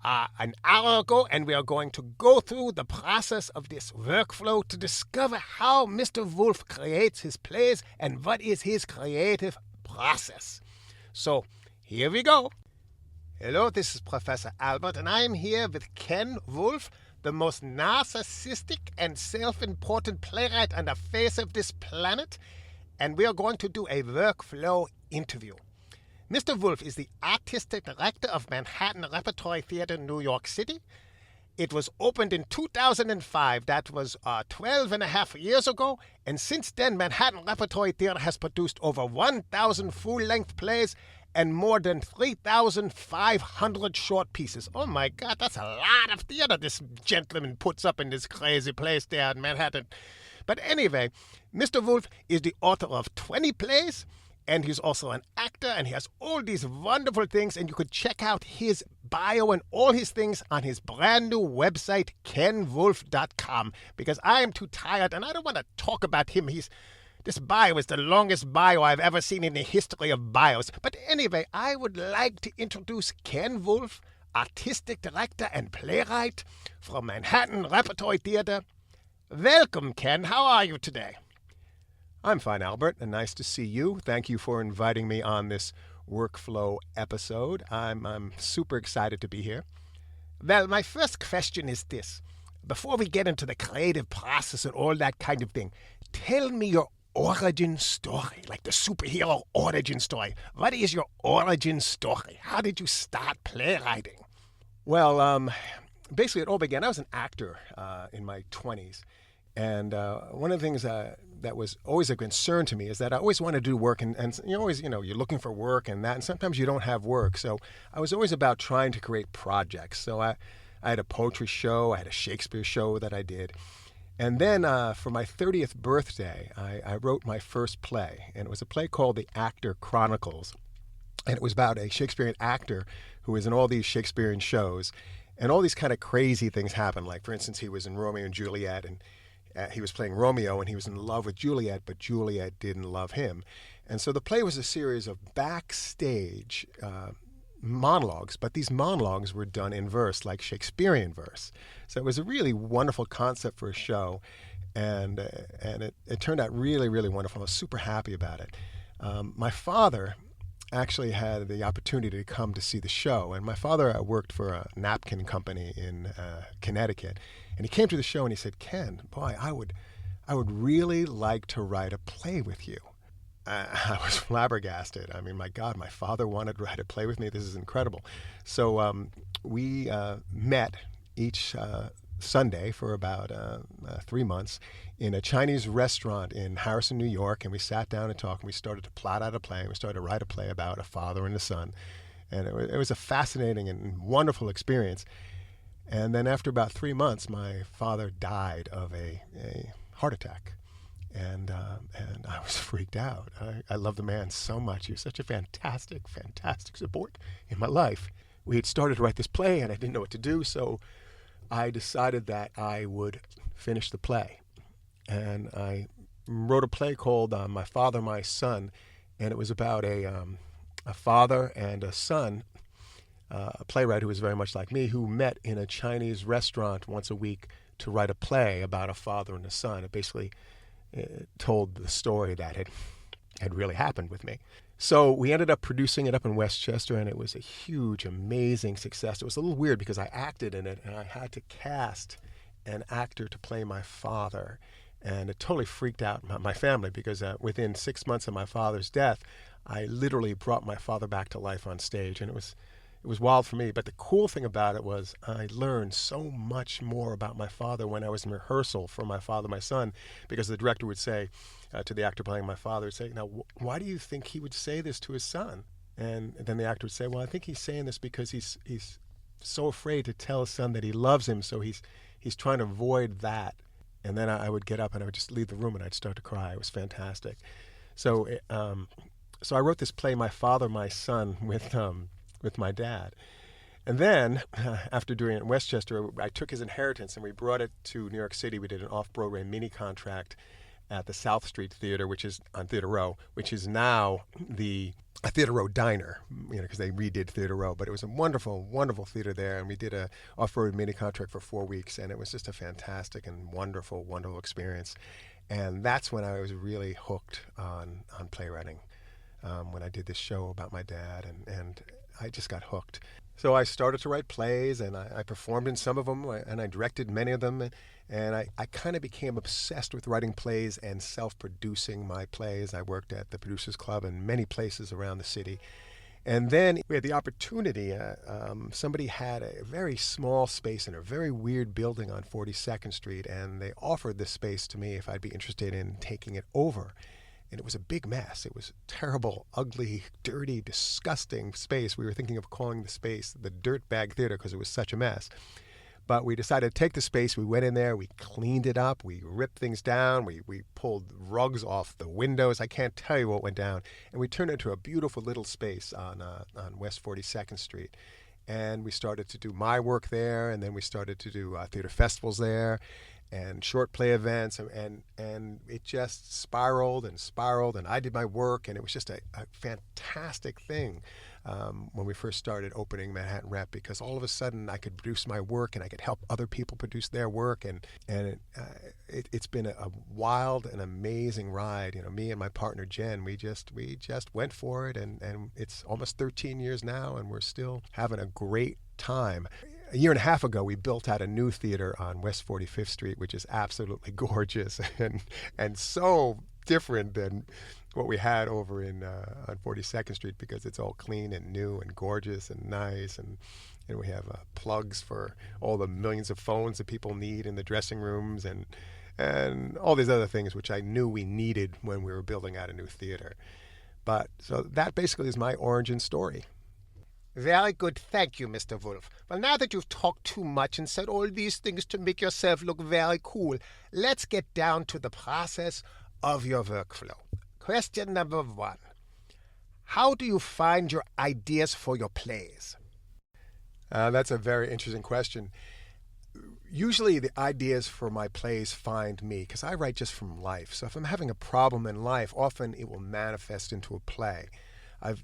an hour ago, and we are going to go through the process of this workflow to discover how Mr. Wolf creates his plays and what is his creative process. So here we go. Hello, this is Professor Albert, and I am here with Ken Wolf, the most narcissistic and self-important playwright on the face of this planet, and we are going to do a workflow interview. Mr. Wolf is the artistic director of Manhattan Repertory Theater in New York City. It was opened in 2005. That was 12 and a half years ago. And since then, Manhattan Repertory Theater has produced over 1,000 full-length plays and more than 3,500 short pieces. Oh, my God, that's a lot of theater this gentleman puts up in this crazy place there in Manhattan. But anyway, Mr. Wolf is the author of 20 plays, and he's also an actor, and he has all these wonderful things, and you could check out his bio and all his things on his brand new website, kenwolf.com, because I am too tired, and I don't want to talk about him. This bio is the longest bio I've ever seen in the history of bios. But anyway, I would like to introduce Ken Wolf, artistic director and playwright from Manhattan Repertory Theater. Welcome, Ken. How are you today? I'm fine, Albert, and nice to see you. Thank you for inviting me on this workflow episode. I'm super excited to be here. Well, my first question is this. Before we get into the creative process and all that kind of thing, tell me your origin story, like the superhero origin story. What is your origin story? How did you start playwriting? Well, basically it all began, I was an actor in my 20s. And one of the things that was always a concern to me is that I always wanted to do work, and you always, you're looking for work and that, and sometimes you don't have work. So I was always about trying to create projects. So I had a poetry show, I had a Shakespeare show that I did. And then for my 30th birthday, I wrote my first play, and it was a play called The Actor Chronicles. And it was about a Shakespearean actor who was in all these Shakespearean shows, and all these kind of crazy things happened. Like, for instance, he was in Romeo and Juliet, and he was playing Romeo, and he was in love with Juliet, but Juliet didn't love him. And so the play was a series of backstage monologues, but these monologues were done in verse, like Shakespearean verse. So it was a really wonderful concept for a show, and it turned out really, really wonderful. I was super happy about it. My father actually had the opportunity to come to see the show, and my father worked for a napkin company in Connecticut. And he came to the show and he said, "Ken, boy, I would really like to write a play with you." I was flabbergasted. I mean, my God, my father wanted to write a play with me. This is incredible. So we met each Sunday for about 3 months in a Chinese restaurant in Harrison, New York, and we sat down and talked, and we started to plot out a play. We started to write a play about a father and a son, and it was a fascinating and wonderful experience. And then after about 3 months, my father died of a heart attack. And I was freaked out. I love the man so much. He was such a fantastic, fantastic support in my life. We had started to write this play, and I didn't know what to do, so I decided that I would finish the play. And I wrote a play called My Father, My Son, and it was about a father and a son, a playwright who was very much like me, who met in a Chinese restaurant once a week to write a play about a father and a son. It basically told the story that had had really happened with me. So we ended up producing it up in Westchester, and it was a huge, amazing success. It was a little weird because I acted in it, and I had to cast an actor to play my father. And it totally freaked out my family because within 6 months of my father's death, I literally brought my father back to life on stage. And it was wild for me. But the cool thing about it was I learned so much more about my father when I was in rehearsal for My Father, My Son, because the director would say to the actor playing my father, would say, now, why do you think he would say this to his son? And then the actor would say, well, I think he's saying this because he's so afraid to tell his son that he loves him, so he's trying to avoid that. And then I would get up and I would just leave the room and I'd start to cry. It was fantastic. So I wrote this play, My Father, My Son, with my dad. And then, after doing it in Westchester, I took his inheritance and we brought it to New York City. We did an off-Broadway mini contract at the South Street Theater, which is on Theater Row, which is now a Theater Row diner, because they redid Theater Row. But it was a wonderful, wonderful theater there, and we did a off-Broadway mini contract for 4 weeks, and it was just a fantastic and wonderful, wonderful experience. And that's when I was really hooked on playwriting, when I did this show about my dad, and I just got hooked. So I started to write plays, and I performed in some of them, and I directed many of them, and I kind of became obsessed with writing plays and self-producing my plays. I worked at the Producers Club in many places around the city. And then we had the opportunity, somebody had a very small space in a very weird building on 42nd Street, and they offered this space to me if I'd be interested in taking it over. And it was a big mess. It was a terrible, ugly, dirty, disgusting space. We were thinking of calling the space the Dirtbag Theater because it was such a mess. But we decided to take the space. We went in there. We cleaned it up. We ripped things down. We pulled rugs off the windows. I can't tell you what went down. And we turned it into a beautiful little space on West 42nd Street. And we started to do my work there. And then we started to do theater festivals there and short play events, and it just spiraled, and I did my work, and it was just a fantastic thing when we first started opening Manhattan Rep, because all of a sudden I could produce my work and I could help other people produce their work, and it's been a wild and amazing ride. Me and my partner Jen, we just went for it, and it's almost 13 years now, and we're still having a great time. A year and a half ago, we built out a new theater on West 45th Street, which is absolutely gorgeous and so different than what we had over on 42nd Street, because it's all clean and new and gorgeous and nice, and we have plugs for all the millions of phones that people need in the dressing rooms and all these other things which I knew we needed when we were building out a new theater. But so that basically is my origin story. Very good. Thank you, Mr. Wolf. Well, now that you've talked too much and said all these things to make yourself look very cool, let's get down to the process of your workflow. Question number 1. How do you find your ideas for your plays? That's a very interesting question. Usually the ideas for my plays find me because I write just from life. So if I'm having a problem in life, often it will manifest into a play.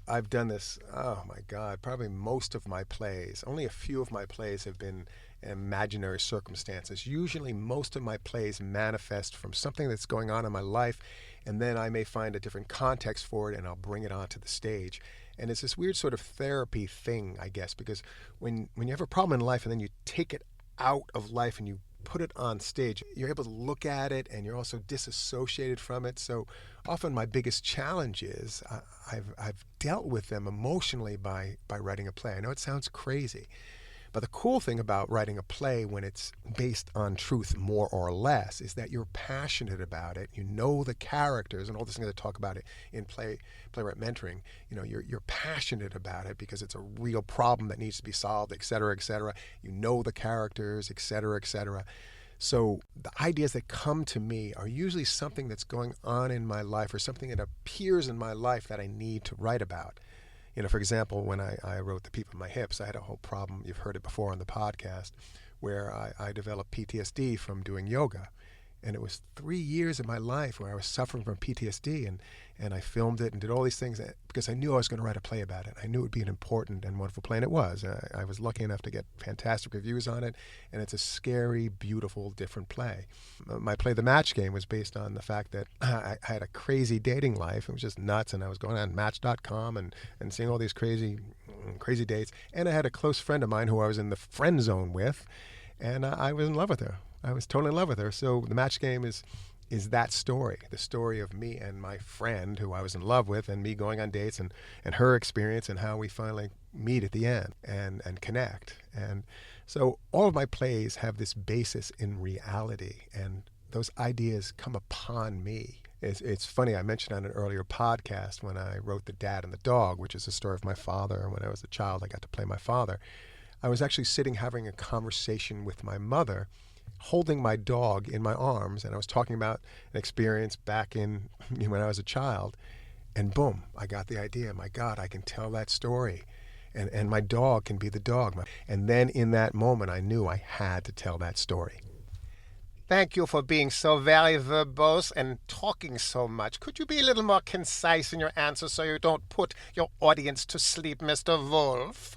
I've done this, oh my God, probably most of my plays. Only a few of my plays have been imaginary circumstances. Usually most of my plays manifest from something that's going on in my life, and then I may find a different context for it and I'll bring it onto the stage. And it's this weird sort of therapy thing, I guess, because when you have a problem in life and then you take it out of life and you put it on stage, you're able to look at it and you're also disassociated from it. So often my biggest challenge is I've dealt with them emotionally by writing a play. I know it sounds crazy, but the cool thing about writing a play when it's based on truth more or less is that you're passionate about it. You know the characters and all this thing that I talk about it in playwright mentoring. You're passionate about it because it's a real problem that needs to be solved, et cetera, et cetera. You know the characters, et cetera, et cetera. So the ideas that come to me are usually something that's going on in my life or something that appears in my life that I need to write about. For example, when I wrote The People in My Hips, I had a whole problem, you've heard it before on the podcast, where I developed PTSD from doing yoga. And it was 3 years of my life where I was suffering from PTSD, and I filmed it and did all these things because I knew I was going to write a play about it. I knew it would be an important and wonderful play, and it was. I was lucky enough to get fantastic reviews on it, and it's a scary, beautiful, different play. My play, The Match Game, was based on the fact that I had a crazy dating life. It was just nuts, and I was going on Match.com and seeing all these crazy dates. And I had a close friend of mine who I was in the friend zone with, and I was in love with her. I was totally in love with her. So The Match Game is that story, the story of me and my friend who I was in love with, and me going on dates, and her experience, and how we finally meet at the end and connect. And so all of my plays have this basis in reality, and those ideas come upon me. It's funny, I mentioned on an earlier podcast when I wrote The Dad and the Dog, which is the story of my father. When I was a child, I got to play my father. I was actually sitting having a conversation with my mother, holding my dog in my arms, and I was talking about an experience back in when I was a child, and boom, I got the idea. My God, I can tell that story, and my dog can be the dog. And then in that moment, I knew I had to tell that story. Thank you for being so very verbose and talking so much. Could you be a little more concise in your answers so you don't put your audience to sleep, Mr. Wolf?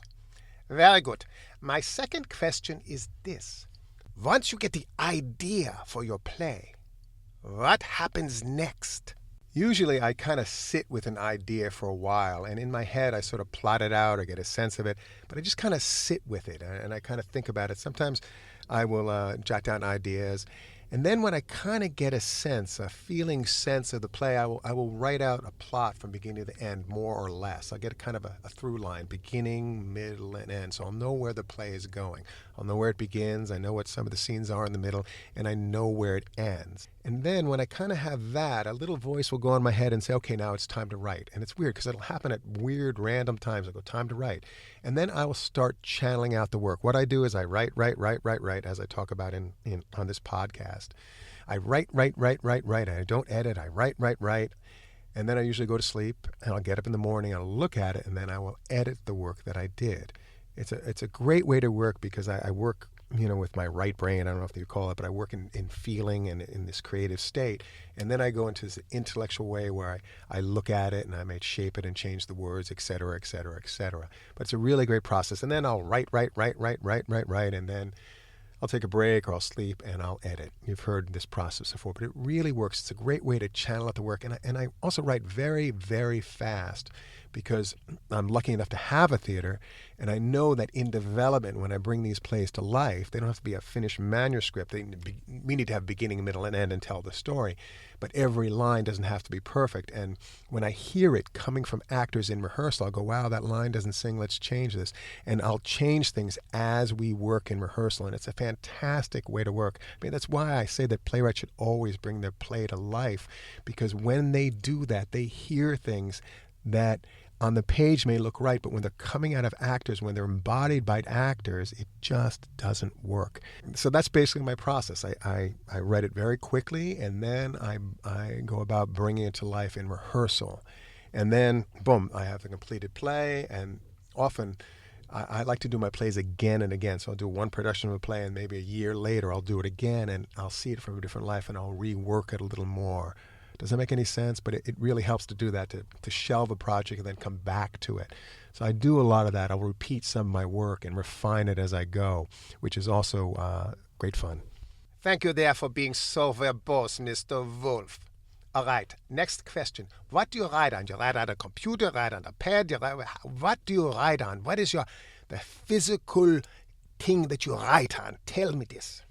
Very good. My second question is this. Once you get the idea for your play, what happens next? Usually I kind of sit with an idea for a while, and in my head I sort of plot it out or get a sense of it, but I just kind of sit with it, and I kind of think about it. Sometimes I will jot down ideas, and then when I kind of get a feeling sense of the play, I will write out a plot from beginning to end, more or less. I'll get kind of a through line, beginning, middle, and end. So I'll know where the play is going. I'll know where it begins. I know what some of the scenes are in the middle, and I know where it ends. And then when I kind of have that, a little voice will go in my head and say, okay, now it's time to write. And it's weird because it'll happen at weird, random times. I'll go, time to write. And then I will start channeling out the work. What I do is I write, as I talk about on this podcast. I write. I don't edit. I write. And then I usually go to sleep, and I'll get up in the morning, I'll look at it, and then I will edit the work that I did. It's a great way to work because I work, with my right brain. I don't know if you call it, but I work in feeling and in this creative state. And then I go into this intellectual way where I look at it and I may shape it and change the words, et cetera, et cetera, et cetera. But it's a really great process. And then I'll write, and then I'll take a break or I'll sleep and I'll edit. You've heard this process before, but it really works. It's a great way to channel out the work. And I also write very, very fast because I'm lucky enough to have a theater, and I know that in development, when I bring these plays to life, they don't have to be a finished manuscript. We need to have beginning, middle, and end and tell the story. But every line doesn't have to be perfect. And when I hear it coming from actors in rehearsal, I'll go, wow, that line doesn't sing, let's change this. And I'll change things as we work in rehearsal, and it's a fantastic way to work. I mean, that's why I say that playwrights should always bring their play to life, because when they do that, they hear things that on the page may look right, but when they're coming out of actors, when they're embodied by actors, it just doesn't work. So that's basically my process. I read it very quickly, and then I go about bringing it to life in rehearsal. And then, boom, I have a completed play, and often I like to do my plays again and again. So I'll do one production of a play, and maybe a year later I'll do it again, and I'll see it from a different life, and I'll rework it a little more. Does that make any sense? But it really helps to do that, to shelve a project and then come back to it. So I do a lot of that. I'll repeat some of my work and refine it as I go, which is also great fun. Thank you there for being so verbose, Mr. Wolf. All right, next question. What do you write on? You write on a computer, write on a pad? What do you write on? What is the physical thing that you write on? Tell me this.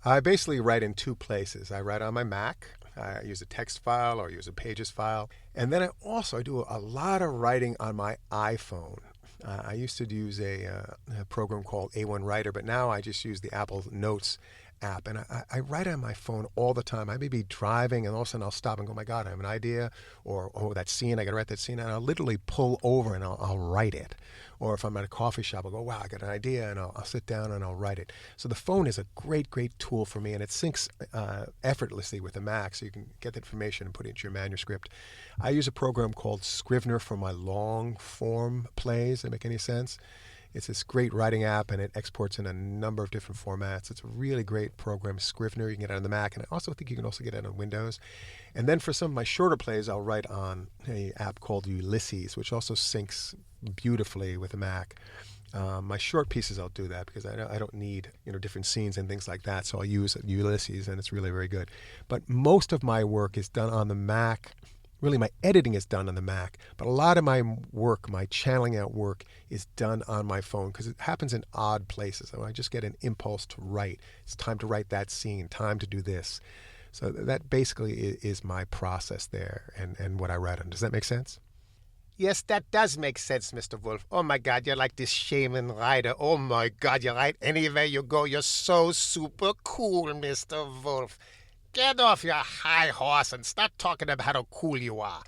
I basically write in two places. I write on my Mac. I use a text file or use a Pages file. And then I do a lot of writing on my iPhone. I used to use a program called A1 Writer, but now I just use the Apple Notes app. And I write on my phone all the time. I may be driving, and all of a sudden I'll stop and go, my God, I have an idea. Or, oh, that scene, I got to write that scene. And I'll literally pull over and I'll write it. Or if I'm at a coffee shop, I'll go, wow, I got an idea, and I'll sit down and I'll write it. So the phone is a great, great tool for me, and it syncs effortlessly with the Mac, so you can get the information and put it into your manuscript. I use a program called Scrivener for my long-form plays. Does that make any sense? It's this great writing app, and it exports in a number of different formats. It's a really great program, Scrivener. You can get it on the Mac, and I also think you can also get it on Windows. And then for some of my shorter plays, I'll write on an app called Ulysses, which also syncs beautifully with the Mac. My short pieces, I'll do that because I don't need different scenes and things like that. So I'll use Ulysses, and it's really very good. But most of my work is done on the Mac. Really, my editing is done on the Mac. But a lot of my work, my channeling out work, is done on my phone because it happens in odd places. So I just get an impulse to write. It's time to write that scene. Time to do this. So that basically is my process there and what I write on. Does that make sense? Yes, that does make sense, Mr. Wolf. Oh, my God, you're like this shaman rider. Oh, my God, you're right. Anywhere you go, you're so super cool, Mr. Wolf. Get off your high horse and start talking about how cool you are.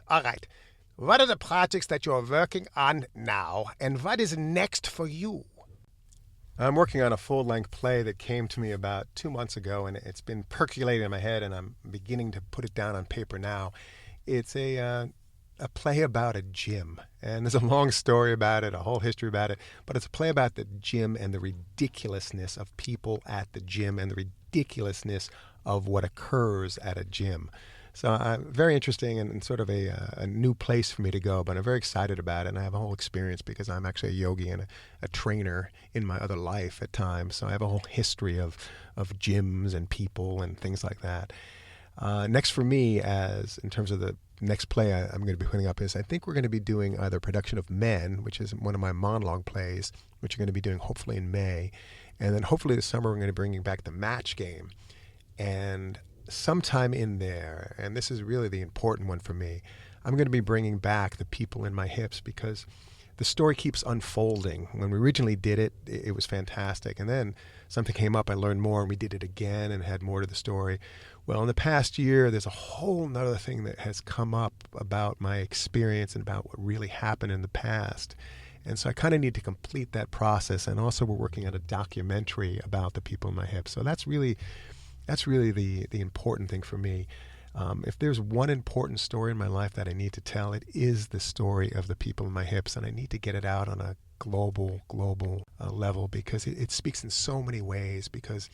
All right, what are the projects that you're working on now, and what is next for you? I'm working on a full-length play that came to me about 2 months ago, and it's been percolating in my head, and I'm beginning to put it down on paper now. It's a play about a gym, and there's a long story about it, a whole history about it, but it's a play about the gym and the ridiculousness of people at the gym and the ridiculousness of what occurs at a gym. So very interesting and sort of a new place for me to go, but I'm very excited about it, and I have a whole experience because I'm actually a yogi and a trainer in my other life at times, so I have a whole history of gyms and people and things like that. Next for me, as in terms of the next play I'm going to be putting up, is I think we're going to be doing either a production of Men, which is one of my monologue plays, which we're going to be doing hopefully in May, and then hopefully this summer we're going to be bringing back the Match Game. And sometime in there, and this is really the important one for me, I'm going to be bringing back the people in my hips because the story keeps unfolding. When we originally did it, it was fantastic. And then something came up, I learned more, and we did it again and had more to the story. Well, in the past year, there's a whole nother thing that has come up about my experience and about what really happened in the past. And so I kind of need to complete that process. And also we're working on a documentary about the people in my hips. So that's really the important thing for me. If there's one important story in my life that I need to tell, it is the story of the people in my hips, and I need to get it out on a global level because it speaks in so many ways. Because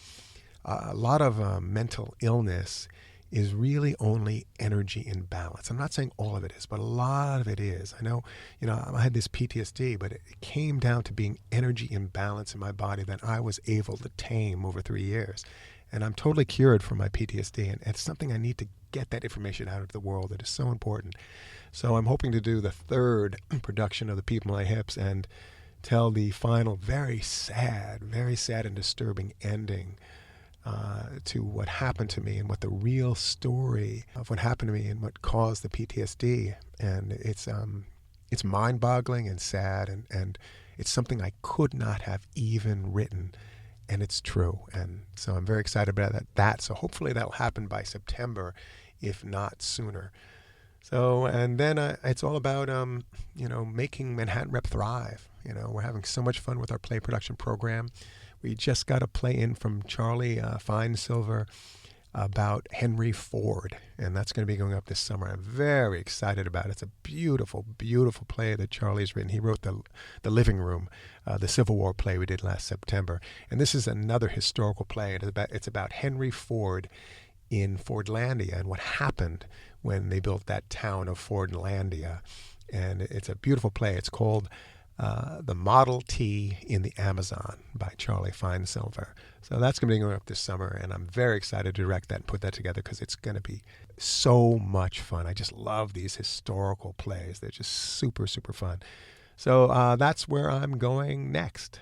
a lot of mental illness is really only energy imbalance. I'm not saying all of it is, but a lot of it is. I know, I had this PTSD, but it came down to being energy imbalance in my body that I was able to tame over 3 years. And I'm totally cured from my PTSD, and it's something I need to get that information out into the world. It is so important. So I'm hoping to do the third production of The People in My Hips and tell the final very sad and disturbing ending to what happened to me and what the real story of what happened to me and what caused the PTSD. And it's mind-boggling and sad, and it's something I could not have even written. And it's true. And so I'm very excited about that. So hopefully that'll happen by September, if not sooner. So, and then it's all about, making Manhattan Rep thrive. We're having so much fun with our play production program. We just got a play in from Charlie Fine-Silver about Henry Ford, and that's going to be going up this summer. I'm very excited about it. It's a beautiful, beautiful play that Charlie's written. He wrote the Living Room, the Civil War play we did last September. And this is another historical play. It's about Henry Ford in Fordlandia and what happened when they built that town of Fordlandia. And it's a beautiful play. It's called The Model T in the Amazon by Charlie Fine-Silver. So that's going to be going up this summer, and I'm very excited to direct that and put that together because it's going to be so much fun. I just love these historical plays. They're just super, super fun. So that's where I'm going next.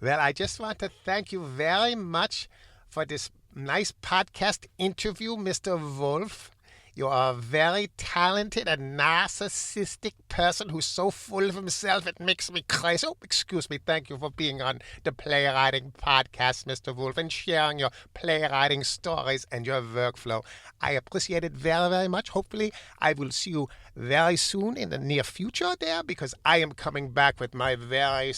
Well, I just want to thank you very much for this nice podcast interview, Mr. Wolf. You are a very talented and narcissistic person who's so full of himself it makes me crazy. Oh, excuse me. Thank you for being on the Playwriting Podcast, Mr. Wolf, and sharing your playwriting stories and your workflow. I appreciate it very, very much. Hopefully, I will see you very soon in the near future there because I am coming back with my very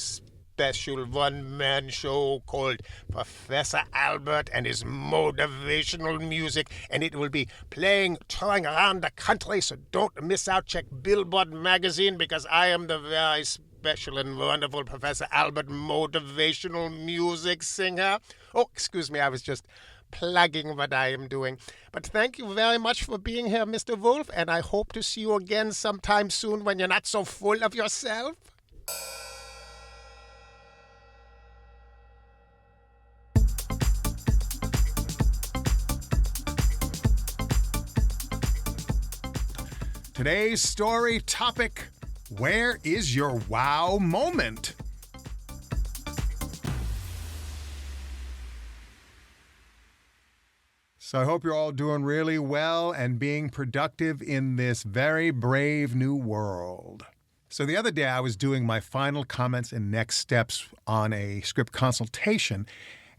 special one-man show called Professor Albert and his motivational music, and it will be touring around the country, so don't miss out. Check Billboard magazine because I am the very special and wonderful Professor Albert motivational music singer. Oh, excuse me, I was just plugging what I am doing. But thank you very much for being here, Mr. Wolf, and I hope to see you again sometime soon when you're not so full of yourself. Today's story topic, where is your wow moment? So I hope you're all doing really well and being productive in this very brave new world. So the other day I was doing my final comments and next steps on a script consultation,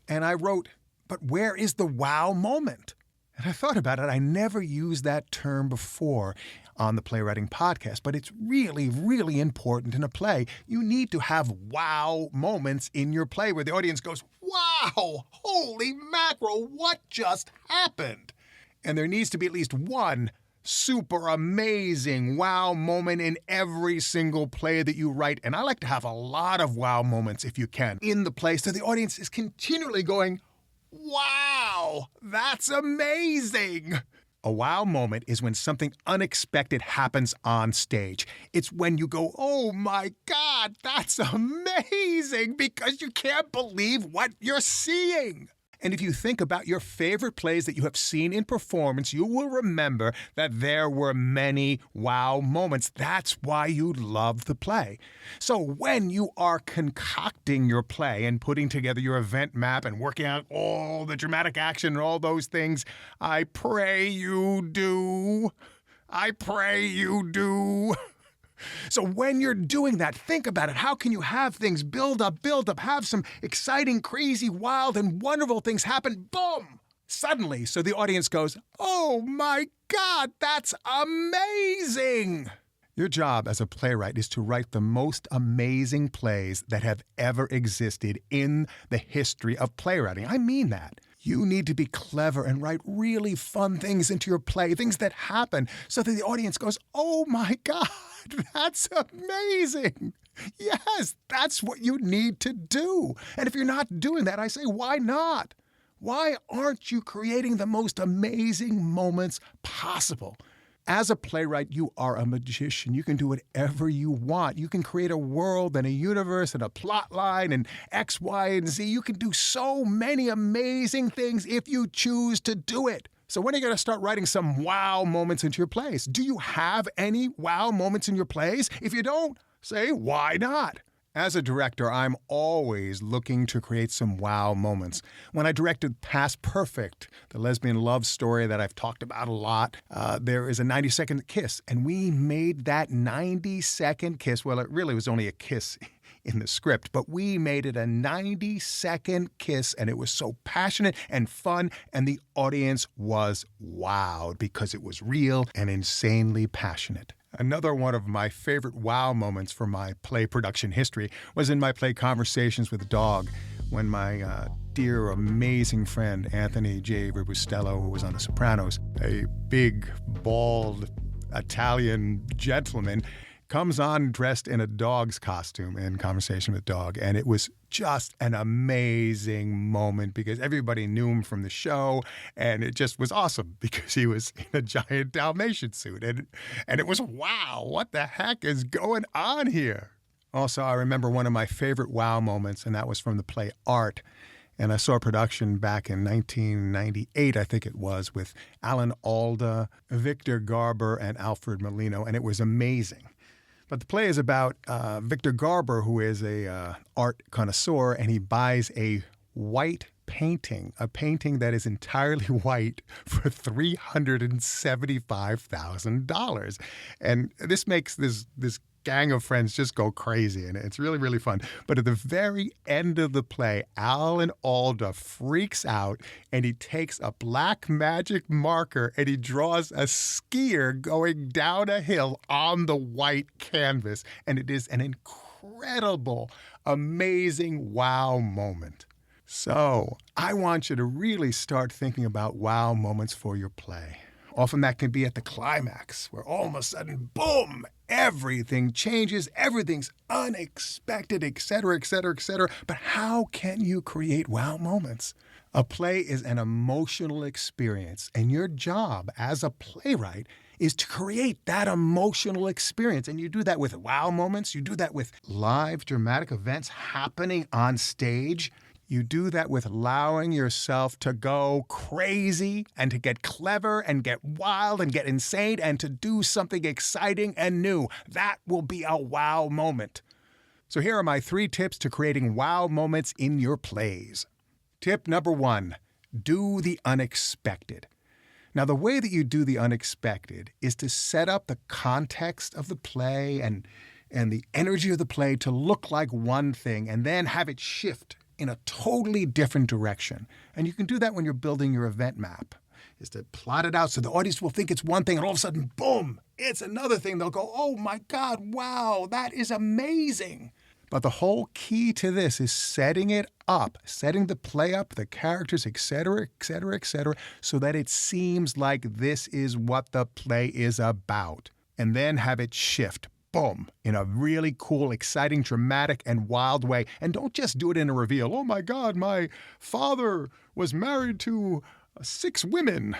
and I wrote, but where is the wow moment? And I thought about it. I never used that term before on the Playwriting Podcast, but it's really, really important in a play. You need to have wow moments in your play where the audience goes, wow, holy mackerel, what just happened? And there needs to be at least one super amazing wow moment in every single play that you write. And I like to have a lot of wow moments, if you can, in the play so the audience is continually going, wow, that's amazing. A wow moment is when something unexpected happens on stage. It's when you go, oh my God, that's amazing, because you can't believe what you're seeing. And if you think about your favorite plays that you have seen in performance, you will remember that there were many wow moments. That's why you love the play. So when you are concocting your play and putting together your event map and working out all the dramatic action and all those things, I pray you do. I pray you do. So when you're doing that, think about it. How can you have things build up, have some exciting, crazy, wild, and wonderful things happen? Boom! Suddenly, so the audience goes, oh my God, that's amazing! Your job as a playwright is to write the most amazing plays that have ever existed in the history of playwriting. I mean that. You need to be clever and write really fun things into your play, things that happen, so that the audience goes, oh my God, that's amazing. Yes, that's what you need to do. And if you're not doing that, I say, why not? Why aren't you creating the most amazing moments possible? As a playwright, you are a magician. You can do whatever you want. You can create a world and a universe and a plot line and X, Y, and Z. You can do so many amazing things if you choose to do it. So when are you going to start writing some wow moments into your plays? Do you have any wow moments in your plays? If you don't, say, why not? As a director, I'm always looking to create some wow moments. When I directed Past Perfect, the lesbian love story that I've talked about a lot, there is a 90-second kiss, and we made that 90-second kiss, well, it really was only a kiss in the script, but we made it a 90-second kiss, and it was so passionate and fun, and the audience was wowed because it was real and insanely passionate. Another one of my favorite wow moments from my play production history was in my play Conversations with Dog, when my dear, amazing friend, Anthony J. Robustello, who was on The Sopranos, a big, bald Italian gentleman, comes on dressed in a dog's costume in Conversation with Dog. And it was just an amazing moment because everybody knew him from the show. And it just was awesome because he was in a giant Dalmatian suit. And it was, wow, what the heck is going on here? Also, I remember one of my favorite wow moments, and that was from the play Art. And I saw a production back in 1998, I think it was, with Alan Alda, Victor Garber, and Alfred Molino. And it was amazing. But the play is about Victor Garber, who is a art connoisseur, and he buys a white painting, a painting that is entirely white, for $375,000. And this makes this gang of friends just go crazy, and it's really, really fun. But at the very end of the play, Alan Alda freaks out, and he takes a black magic marker, and he draws a skier going down a hill on the white canvas. And it is an incredible, amazing wow moment. So I want you to really start thinking about wow moments for your play. Often that can be at the climax, where all of a sudden, boom, everything changes, everything's unexpected, etc., etc., etc. But how can you create wow moments? A play is an emotional experience, and your job as a playwright is to create that emotional experience. And you do that with wow moments. You do that with live dramatic events happening on stage. You do that with allowing yourself to go crazy and to get clever and get wild and get insane and to do something exciting and new. That will be a wow moment. So here are my 3 tips to creating wow moments in your plays. Tip number 1, do the unexpected. Now, the way that you do the unexpected is to set up the context of the play and the energy of the play to look like one thing and then have it shift in a totally different direction. And you can do that when you're building your event map, is to plot it out so the audience will think it's one thing and all of a sudden, boom, it's another thing. They'll go, oh my God, wow, that is amazing. But the whole key to this is setting it up, setting the play up, the characters, etc., etc., etc., so that it seems like this is what the play is about. And then have it shift, boom, in a really cool, exciting, dramatic, and wild way. And don't just do it in a reveal. Oh my God, my father was married to 6 women.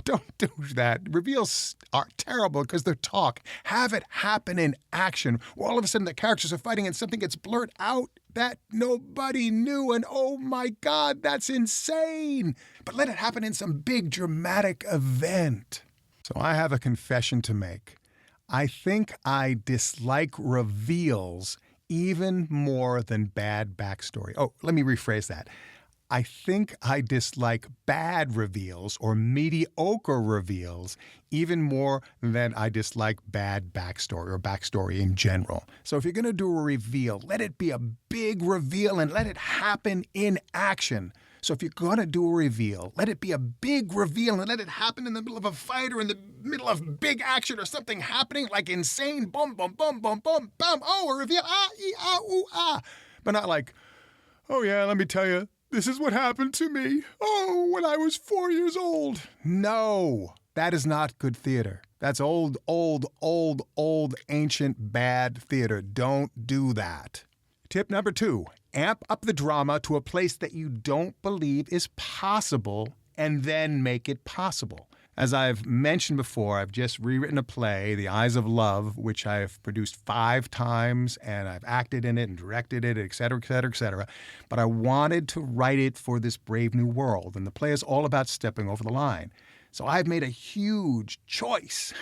Don't do that. Reveals are terrible because they're talk. Have it happen in action, where all of a sudden the characters are fighting and something gets blurted out that nobody knew. And oh my God, that's insane. But let it happen in some big dramatic event. So I have a confession to make. I think I dislike reveals even more than bad backstory. Oh, let me rephrase that. I think I dislike bad reveals or mediocre reveals even more than I dislike bad backstory or backstory in general. So if you're going to do a reveal, let it be a big reveal and let it happen in action. So if you're going to do a reveal, let it be a big reveal and let it happen in the middle of a fight or in the middle of big action or something happening like insane, boom, boom, boom, boom, boom, boom, oh, a reveal, ah, ee, ah, ooh, ah. But not like, oh yeah, let me tell you, this is what happened to me. Oh, when I was 4 years old. No, that is not good theater. That's old, ancient, bad theater. Don't do that. Tip number 2, amp up the drama to a place that you don't believe is possible and then make it possible. As I've mentioned before, I've just rewritten a play, The Eyes of Love, which I've produced 5 times, and I've acted in it and directed it, et cetera, et cetera, et cetera. But I wanted to write it for this brave new world, and the play is all about stepping over the line. So I've made a huge choice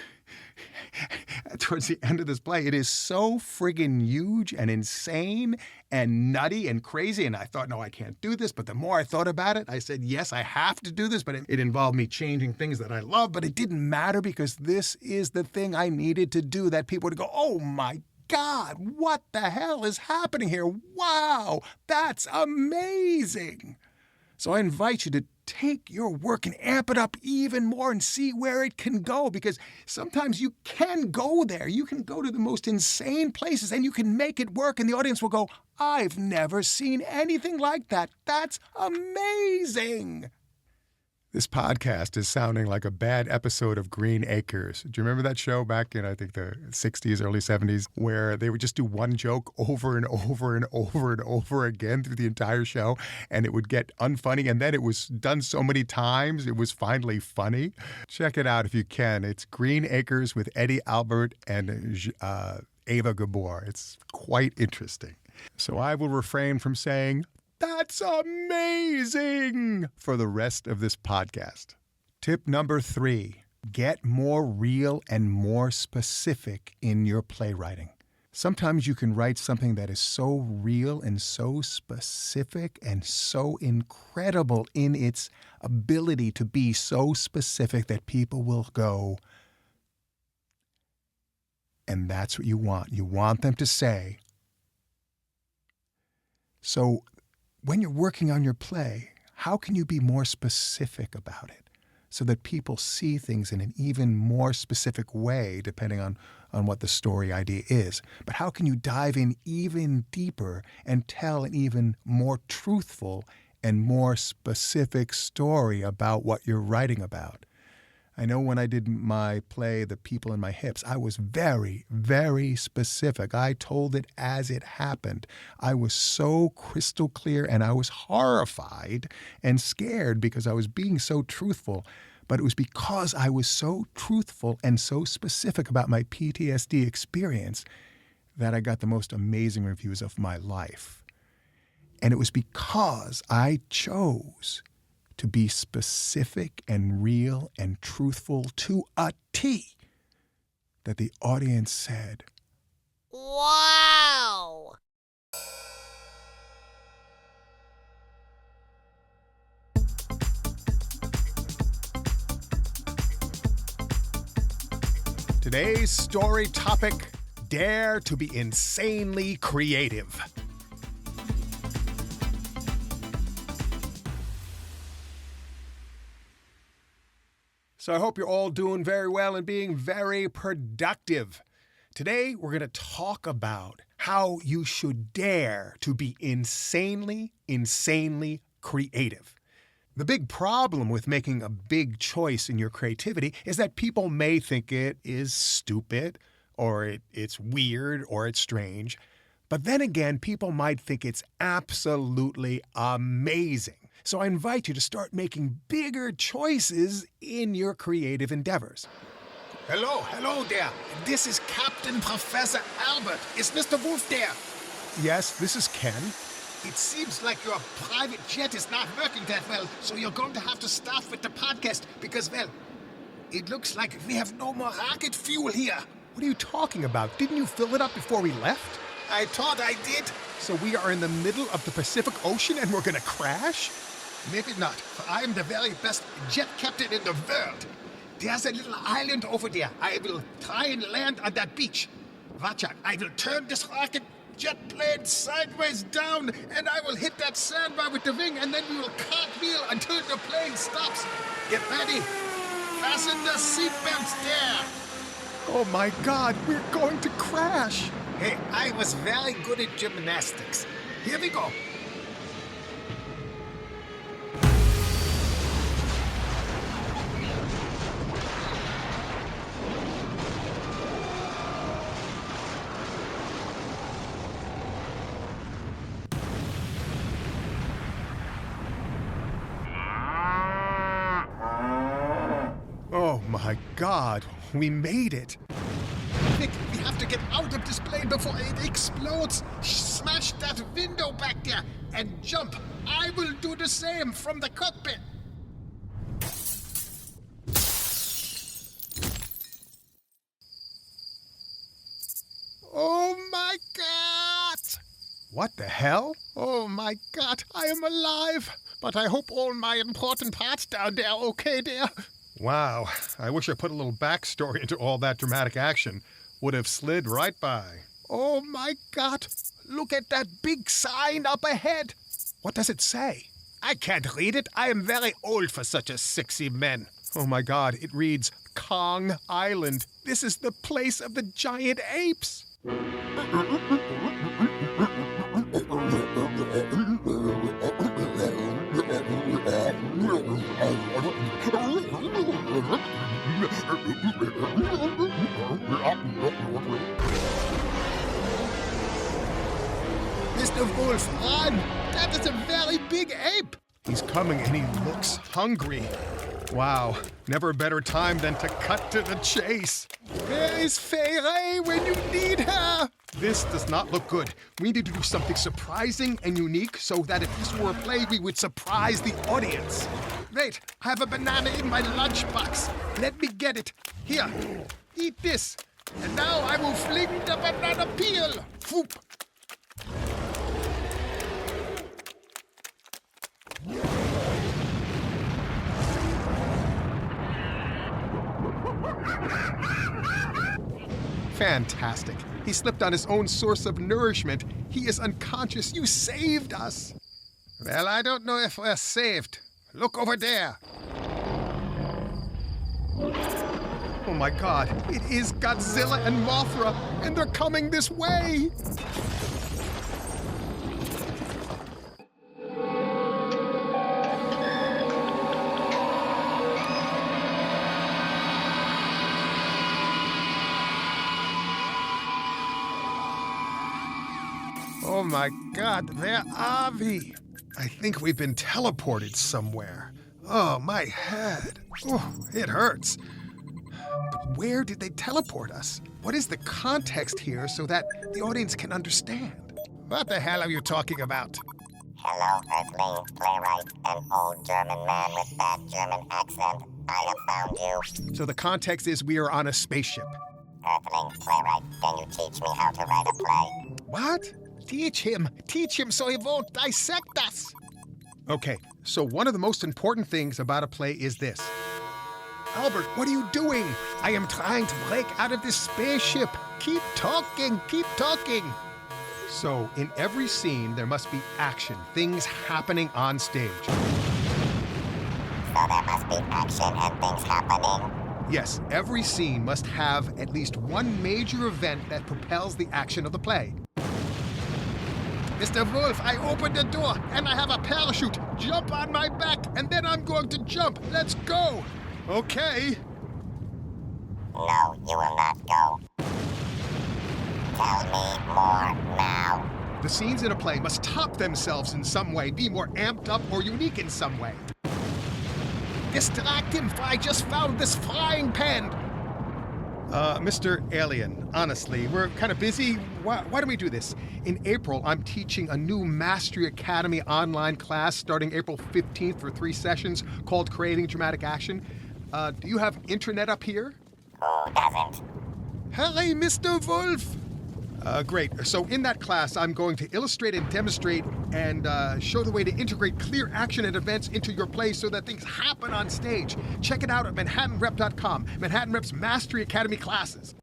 towards the end of this play. It is so friggin' huge and insane and nutty and crazy. And I thought, no, I can't do this. But the more I thought about it, I said, yes, I have to do this. But it involved me changing things that I love. But it didn't matter because this is the thing I needed to do that people would go, oh my God, what the hell is happening here? Wow, that's amazing. So I invite you to take your work and amp it up even more and see where it can go, because sometimes you can go there. You can go to the most insane places and you can make it work and the audience will go, I've never seen anything like that. That's amazing. This podcast is sounding like a bad episode of Green Acres. Do you remember that show back in, I think, the 60s, early 70s, where they would just do one joke over and over and over and over again through the entire show, and it would get unfunny, and then it was done so many times, it was finally funny? Check it out if you can. It's Green Acres with Eddie Albert and Ava Gabor. It's quite interesting. So I will refrain from saying, that's amazing, for the rest of this podcast. Tip number 3, get more real and more specific in your playwriting. Sometimes you can write something that is so real and so specific and so incredible in its ability to be so specific that people will go, and that's what you want. You want them to say. So when you're working on your play, how can you be more specific about it so that people see things in an even more specific way depending on what the story idea is? But how can you dive in even deeper and tell an even more truthful and more specific story about what you're writing about? I know when I did my play, The People in My Hips, I was very, very specific. I told it as it happened. I was so crystal clear, and I was horrified and scared because I was being so truthful. But it was because I was so truthful and so specific about my PTSD experience that I got the most amazing reviews of my life. And it was because I chose to be specific and real and truthful to a T that the audience said, "Wow!" Today's story topic: dare to be insanely creative. So I hope you're all doing very well and being very productive. Today, we're going to talk about how you should dare to be insanely creative. The big problem with making a big choice in your creativity is that people may think it is stupid, or it's weird, or it's strange. But then again, people might think it's absolutely amazing. So I invite you to start making bigger choices in your creative endeavors. Hello there. This is Captain Professor Albert. Is Mr. Wolf there? yes, this is Ken. It seems like your private jet is not working that well, so you're going to have to start with the podcast because, well, it looks like we have no more rocket fuel here. What are you talking about? Didn't you fill it up before we left? I thought I did. So we are in the middle of the Pacific Ocean and we're going to crash? Maybe not, for I am the very best jet captain in the world. There's a little island over there. I will try and land on that beach. Watch out, I will turn this rocket jet plane sideways down, and I will hit that sandbar with the wing, and then we will cartwheel until the plane stops. Get ready. Fasten the seatbelts there. Oh my God, we're going to crash. Hey, I was very good at gymnastics. Here we go. Oh my God, we made it. Nick, we have to get out of this plane before it explodes. Smash that window back there and jump. I will do the same from the cockpit. Oh my God! What the hell? Oh my God, I am alive. But I hope all my important parts down there are okay there. Wow, I wish I put a little backstory into all that dramatic action. Would have slid right by. Oh my God, look at that big sign up ahead. What does it say? I can't read it. I am very old for such a sexy man. Oh my God, it reads Kong Island. This is the place of the giant apes. Mr. Wolf, run! That is a very big ape! He's coming and he looks hungry. Wow, never a better time than to cut to the chase. Where is Fay when you need her? This does not look good. We need to do something surprising and unique so that if this were a play, we would surprise the audience. Wait, I have a banana in my lunchbox. Let me get it. Here, eat this. And now I will fling the banana peel. Whoop. Fantastic. He slipped on his own source of nourishment. He is unconscious. You saved us. Well, I don't know if we're saved. Look over there. Oh my God, it is Godzilla and Mothra, and they're coming this way. Oh my God, where are we? I think we've been teleported somewhere. Oh, my head. Oh, it hurts. But where did they teleport us? What is the context here so that the audience can understand? What the hell are you talking about? Hello, Earthling, playwright, an old German man with bad German accent. I have found you. So the context is we are on a spaceship. Earthling, playwright, can you teach me how to write a play? What? Teach him so he won't dissect us. Okay, so one of the most important things about a play is this. Albert, what are you doing? I am trying to break out of this spaceship. Keep talking. So in every scene, there must be action, things happening on stage. So there must be action and things happening. Yes, every scene must have at least one major event that propels the action of the play. Mr. Wolf, I opened the door and I have a parachute. Jump on my back and then I'm going to jump. Let's go. Okay. No, you will not go. Tell me more now. The scenes in a play must top themselves in some way, be more amped up or unique in some way. Distract him, for I just found this frying pan. Mr. Alien, honestly, we're kind of busy. Why don't we do this? In April, I'm teaching a new Mastery Academy online class starting April 15th for 3 sessions called Creating Dramatic Action. Do you have internet up here? Who doesn't? Hurry, Mr. Wolf. Great. So in that class, I'm going to illustrate and demonstrate and show the way to integrate clear action and events into your play so that things happen on stage. Check it out at ManhattanRep.com, Manhattan Rep's Mastery Academy classes.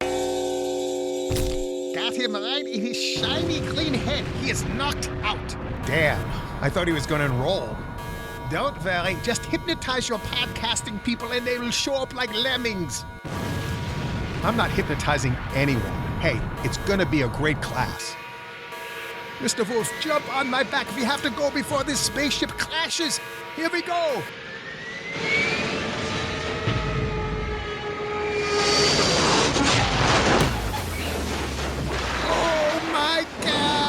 Got him right in his shiny green head. He is knocked out. Damn, I thought he was going to enroll. Don't worry, just hypnotize your podcasting people and they will show up like lemmings. I'm not hypnotizing anyone. Hey, it's gonna be a great class. Mr. Wolf, jump on my back. We have to go before this spaceship crashes. Here we go. Oh my God!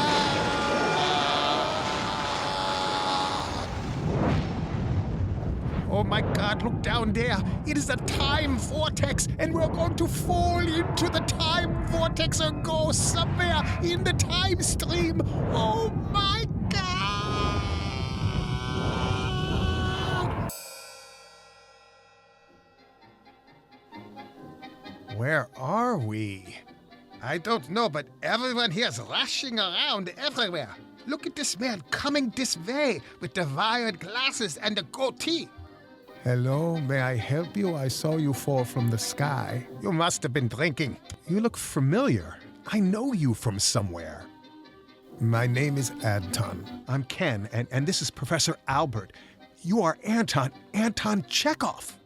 Oh my God, look down there. It is a time vortex, and we're going to fall into the time vortex or go somewhere in the time stream. Oh my God! Where are we? I don't know, but everyone here is rushing around everywhere. Look at this man coming this way with the wired glasses and the goatee. Hello, may I help you? I saw you fall from the sky. You must have been drinking. You look familiar. I know you from somewhere. My name is Anton. I'm Ken, and this is Professor Albert. You are Anton Chekhov.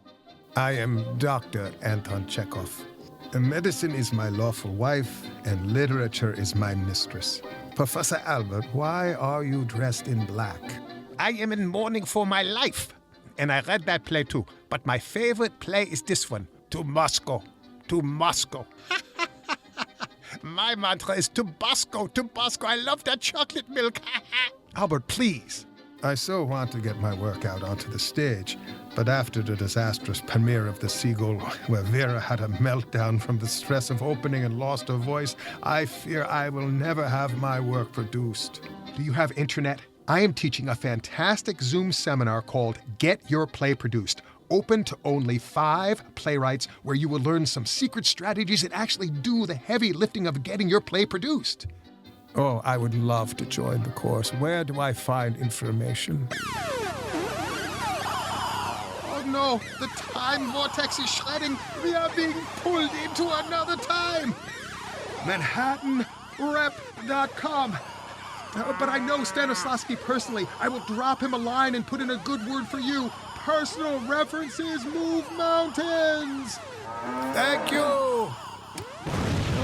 I am Dr. Anton Chekhov. Medicine is my lawful wife, and literature is my mistress. Professor Albert, why are you dressed in black? I am in mourning for my life. And I read that play too. But my favorite play is this one. To Moscow. To Moscow. My mantra is to Bosco. To Bosco. I love that chocolate milk. Albert, please. I so want to get my work out onto the stage, but after the disastrous premiere of The Seagull, where Vera had a meltdown from the stress of opening and lost her voice, I fear I will never have my work produced. Do you have internet? I am teaching a fantastic Zoom seminar called Get Your Play Produced, open to only 5 playwrights, where you will learn some secret strategies and actually do the heavy lifting of getting your play produced. Oh, I would love to join the course. Where do I find information? Oh no, the time vortex is shredding. We are being pulled into another time. ManhattanRep.com. But I know Stanislavski personally. I will drop him a line and put in a good word for you. Personal references move mountains. Thank you.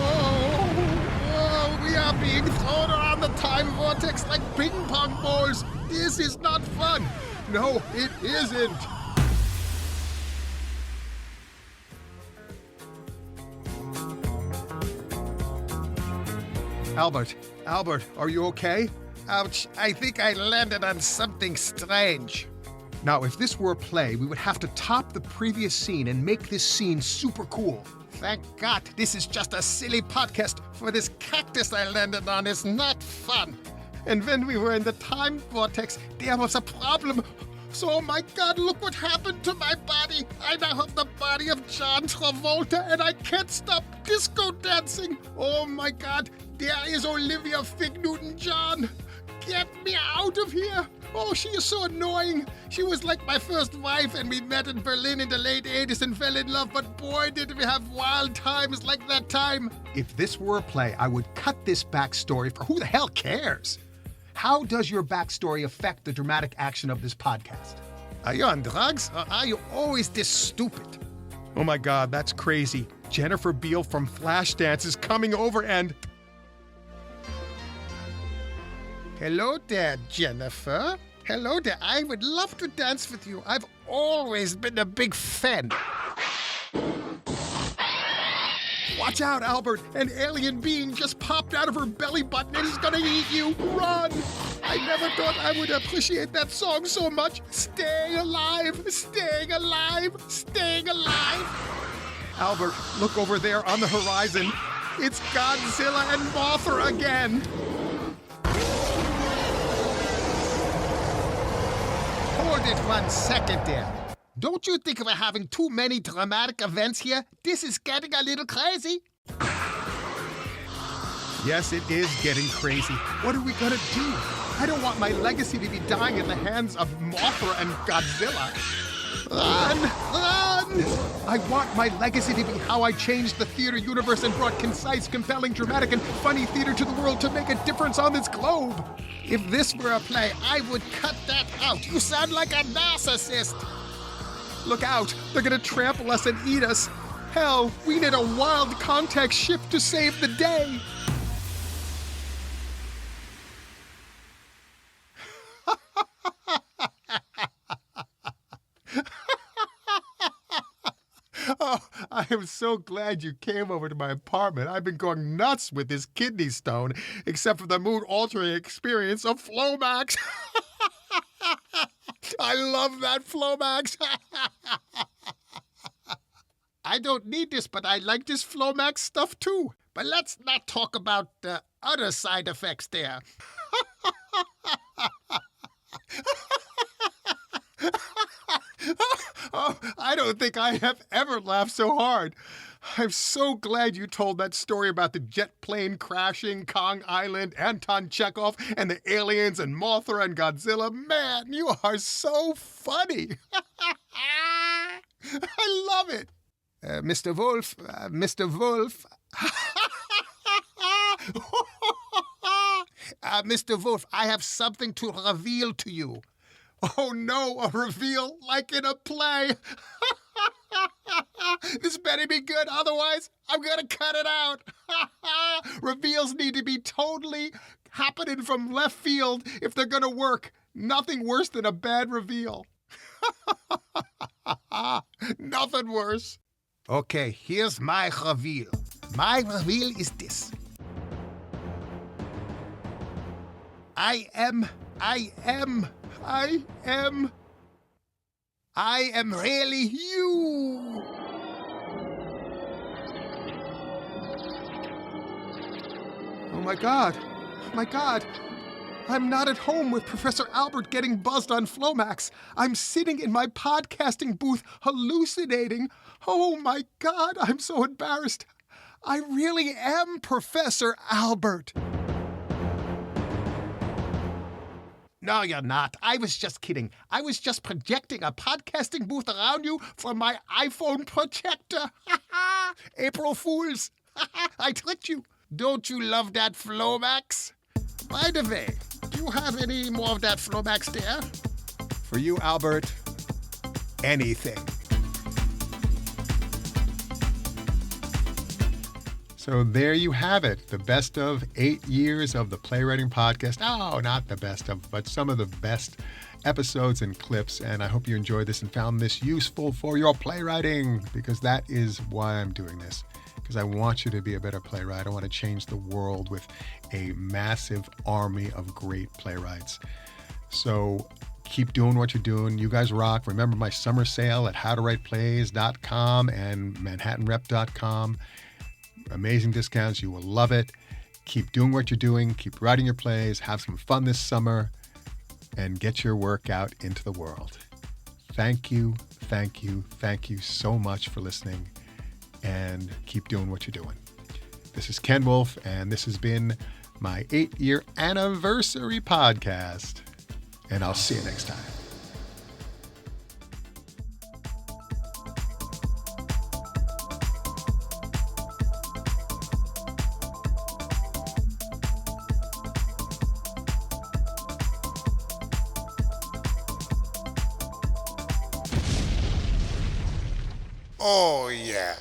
Oh, we are being thrown around the time vortex like ping pong balls. This is not fun. No, it isn't. Albert, are you okay? Ouch, I think I landed on something strange. Now, if this were a play, we would have to top the previous scene and make this scene super cool. Thank God, this is just a silly podcast, for this cactus I landed on is not fun. And when we were in the time vortex, there was a problem. So, oh my God, look what happened to my body. I now have the body of John Travolta, and I can't stop disco dancing. Oh my God, there is Olivia Fig Newton-John. Get me out of here. Oh, she is so annoying. She was like my first wife, and we met in Berlin in the late 80s and fell in love, but boy, did we have wild times like that time. If this were a play, I would cut this backstory, for who the hell cares? How does your backstory affect the dramatic action of this podcast? Are you on drugs, or are you always this stupid? Oh my God, that's crazy. Jennifer Beal from Flashdance is coming over and... Hello there, Jennifer. Hello there. I would love to dance with you. I've always been a big fan. Watch out, Albert. An alien being just popped out of her belly button and is gonna eat you. Run! I never thought I would appreciate that song so much. Staying alive, staying alive, staying alive. Albert, look over there on the horizon. It's Godzilla and Mothra again. Hold it 1 second there. Don't you think we're having too many dramatic events here? This is getting a little crazy. Yes, it is getting crazy. What are we gonna do? I don't want my legacy to be dying in the hands of Mothra and Godzilla. Run! Run! I want my legacy to be how I changed the theater universe and brought concise, compelling, dramatic, and funny theater to the world to make a difference on this globe. If this were a play, I would cut that out. You sound like a narcissist. Look out! They're gonna trample us and eat us. Hell, we need a wild contact shift to save the day. Oh, I am so glad you came over to my apartment. I've been going nuts with this kidney stone, except for the mood-altering experience of Flomax. I love that Flomax. I don't need this, but I like this Flomax stuff too. But let's not talk about the other side effects there. Oh, I don't think I have ever laughed so hard. I'm so glad you told that story about the jet plane crashing, Kong Island, Anton Chekhov, and the aliens and Mothra and Godzilla. Man, you are so funny. I love it. Mr. Wolf, Mr. Wolf. Mr. Wolf, I have something to reveal to you. Oh no, a reveal like in a play. This better be good, otherwise I'm gonna cut it out. Reveals need to be totally happening from left field if they're gonna work. Nothing worse than a bad reveal. Nothing worse. Okay, here's my reveal. My reveal is this. I am really you. Oh my God. I'm not at home with Professor Albert getting buzzed on Flomax. I'm sitting in my podcasting booth hallucinating. Oh my God, I'm so embarrassed. I really am Professor Albert. No, you're not. I was just kidding. I was just projecting a podcasting booth around you from my iPhone projector. April Fools. I tricked you. Don't you love that Flomax? By the way, do you have any more of that Flomax there? For you, Albert, anything. So there you have it, the best of 8 years of the Playwriting Podcast. Oh, not the best of, but some of the best episodes and clips. And I hope you enjoyed this and found this useful for your playwriting, because that is why I'm doing this. because I want you to be a better playwright. I want to change the world with a massive army of great playwrights. So keep doing what you're doing. You guys rock. Remember my summer sale at howtowriteplays.com and manhattanrep.com. Amazing discounts. You will love it. Keep doing what you're doing. Keep writing your plays. Have some fun this summer and get your work out into the world. Thank you, thank you, thank you so much for listening, and keep doing what you're doing. This is Ken Wolf, and this has been my 8-year anniversary podcast, and I'll see you next time. Oh, yeah.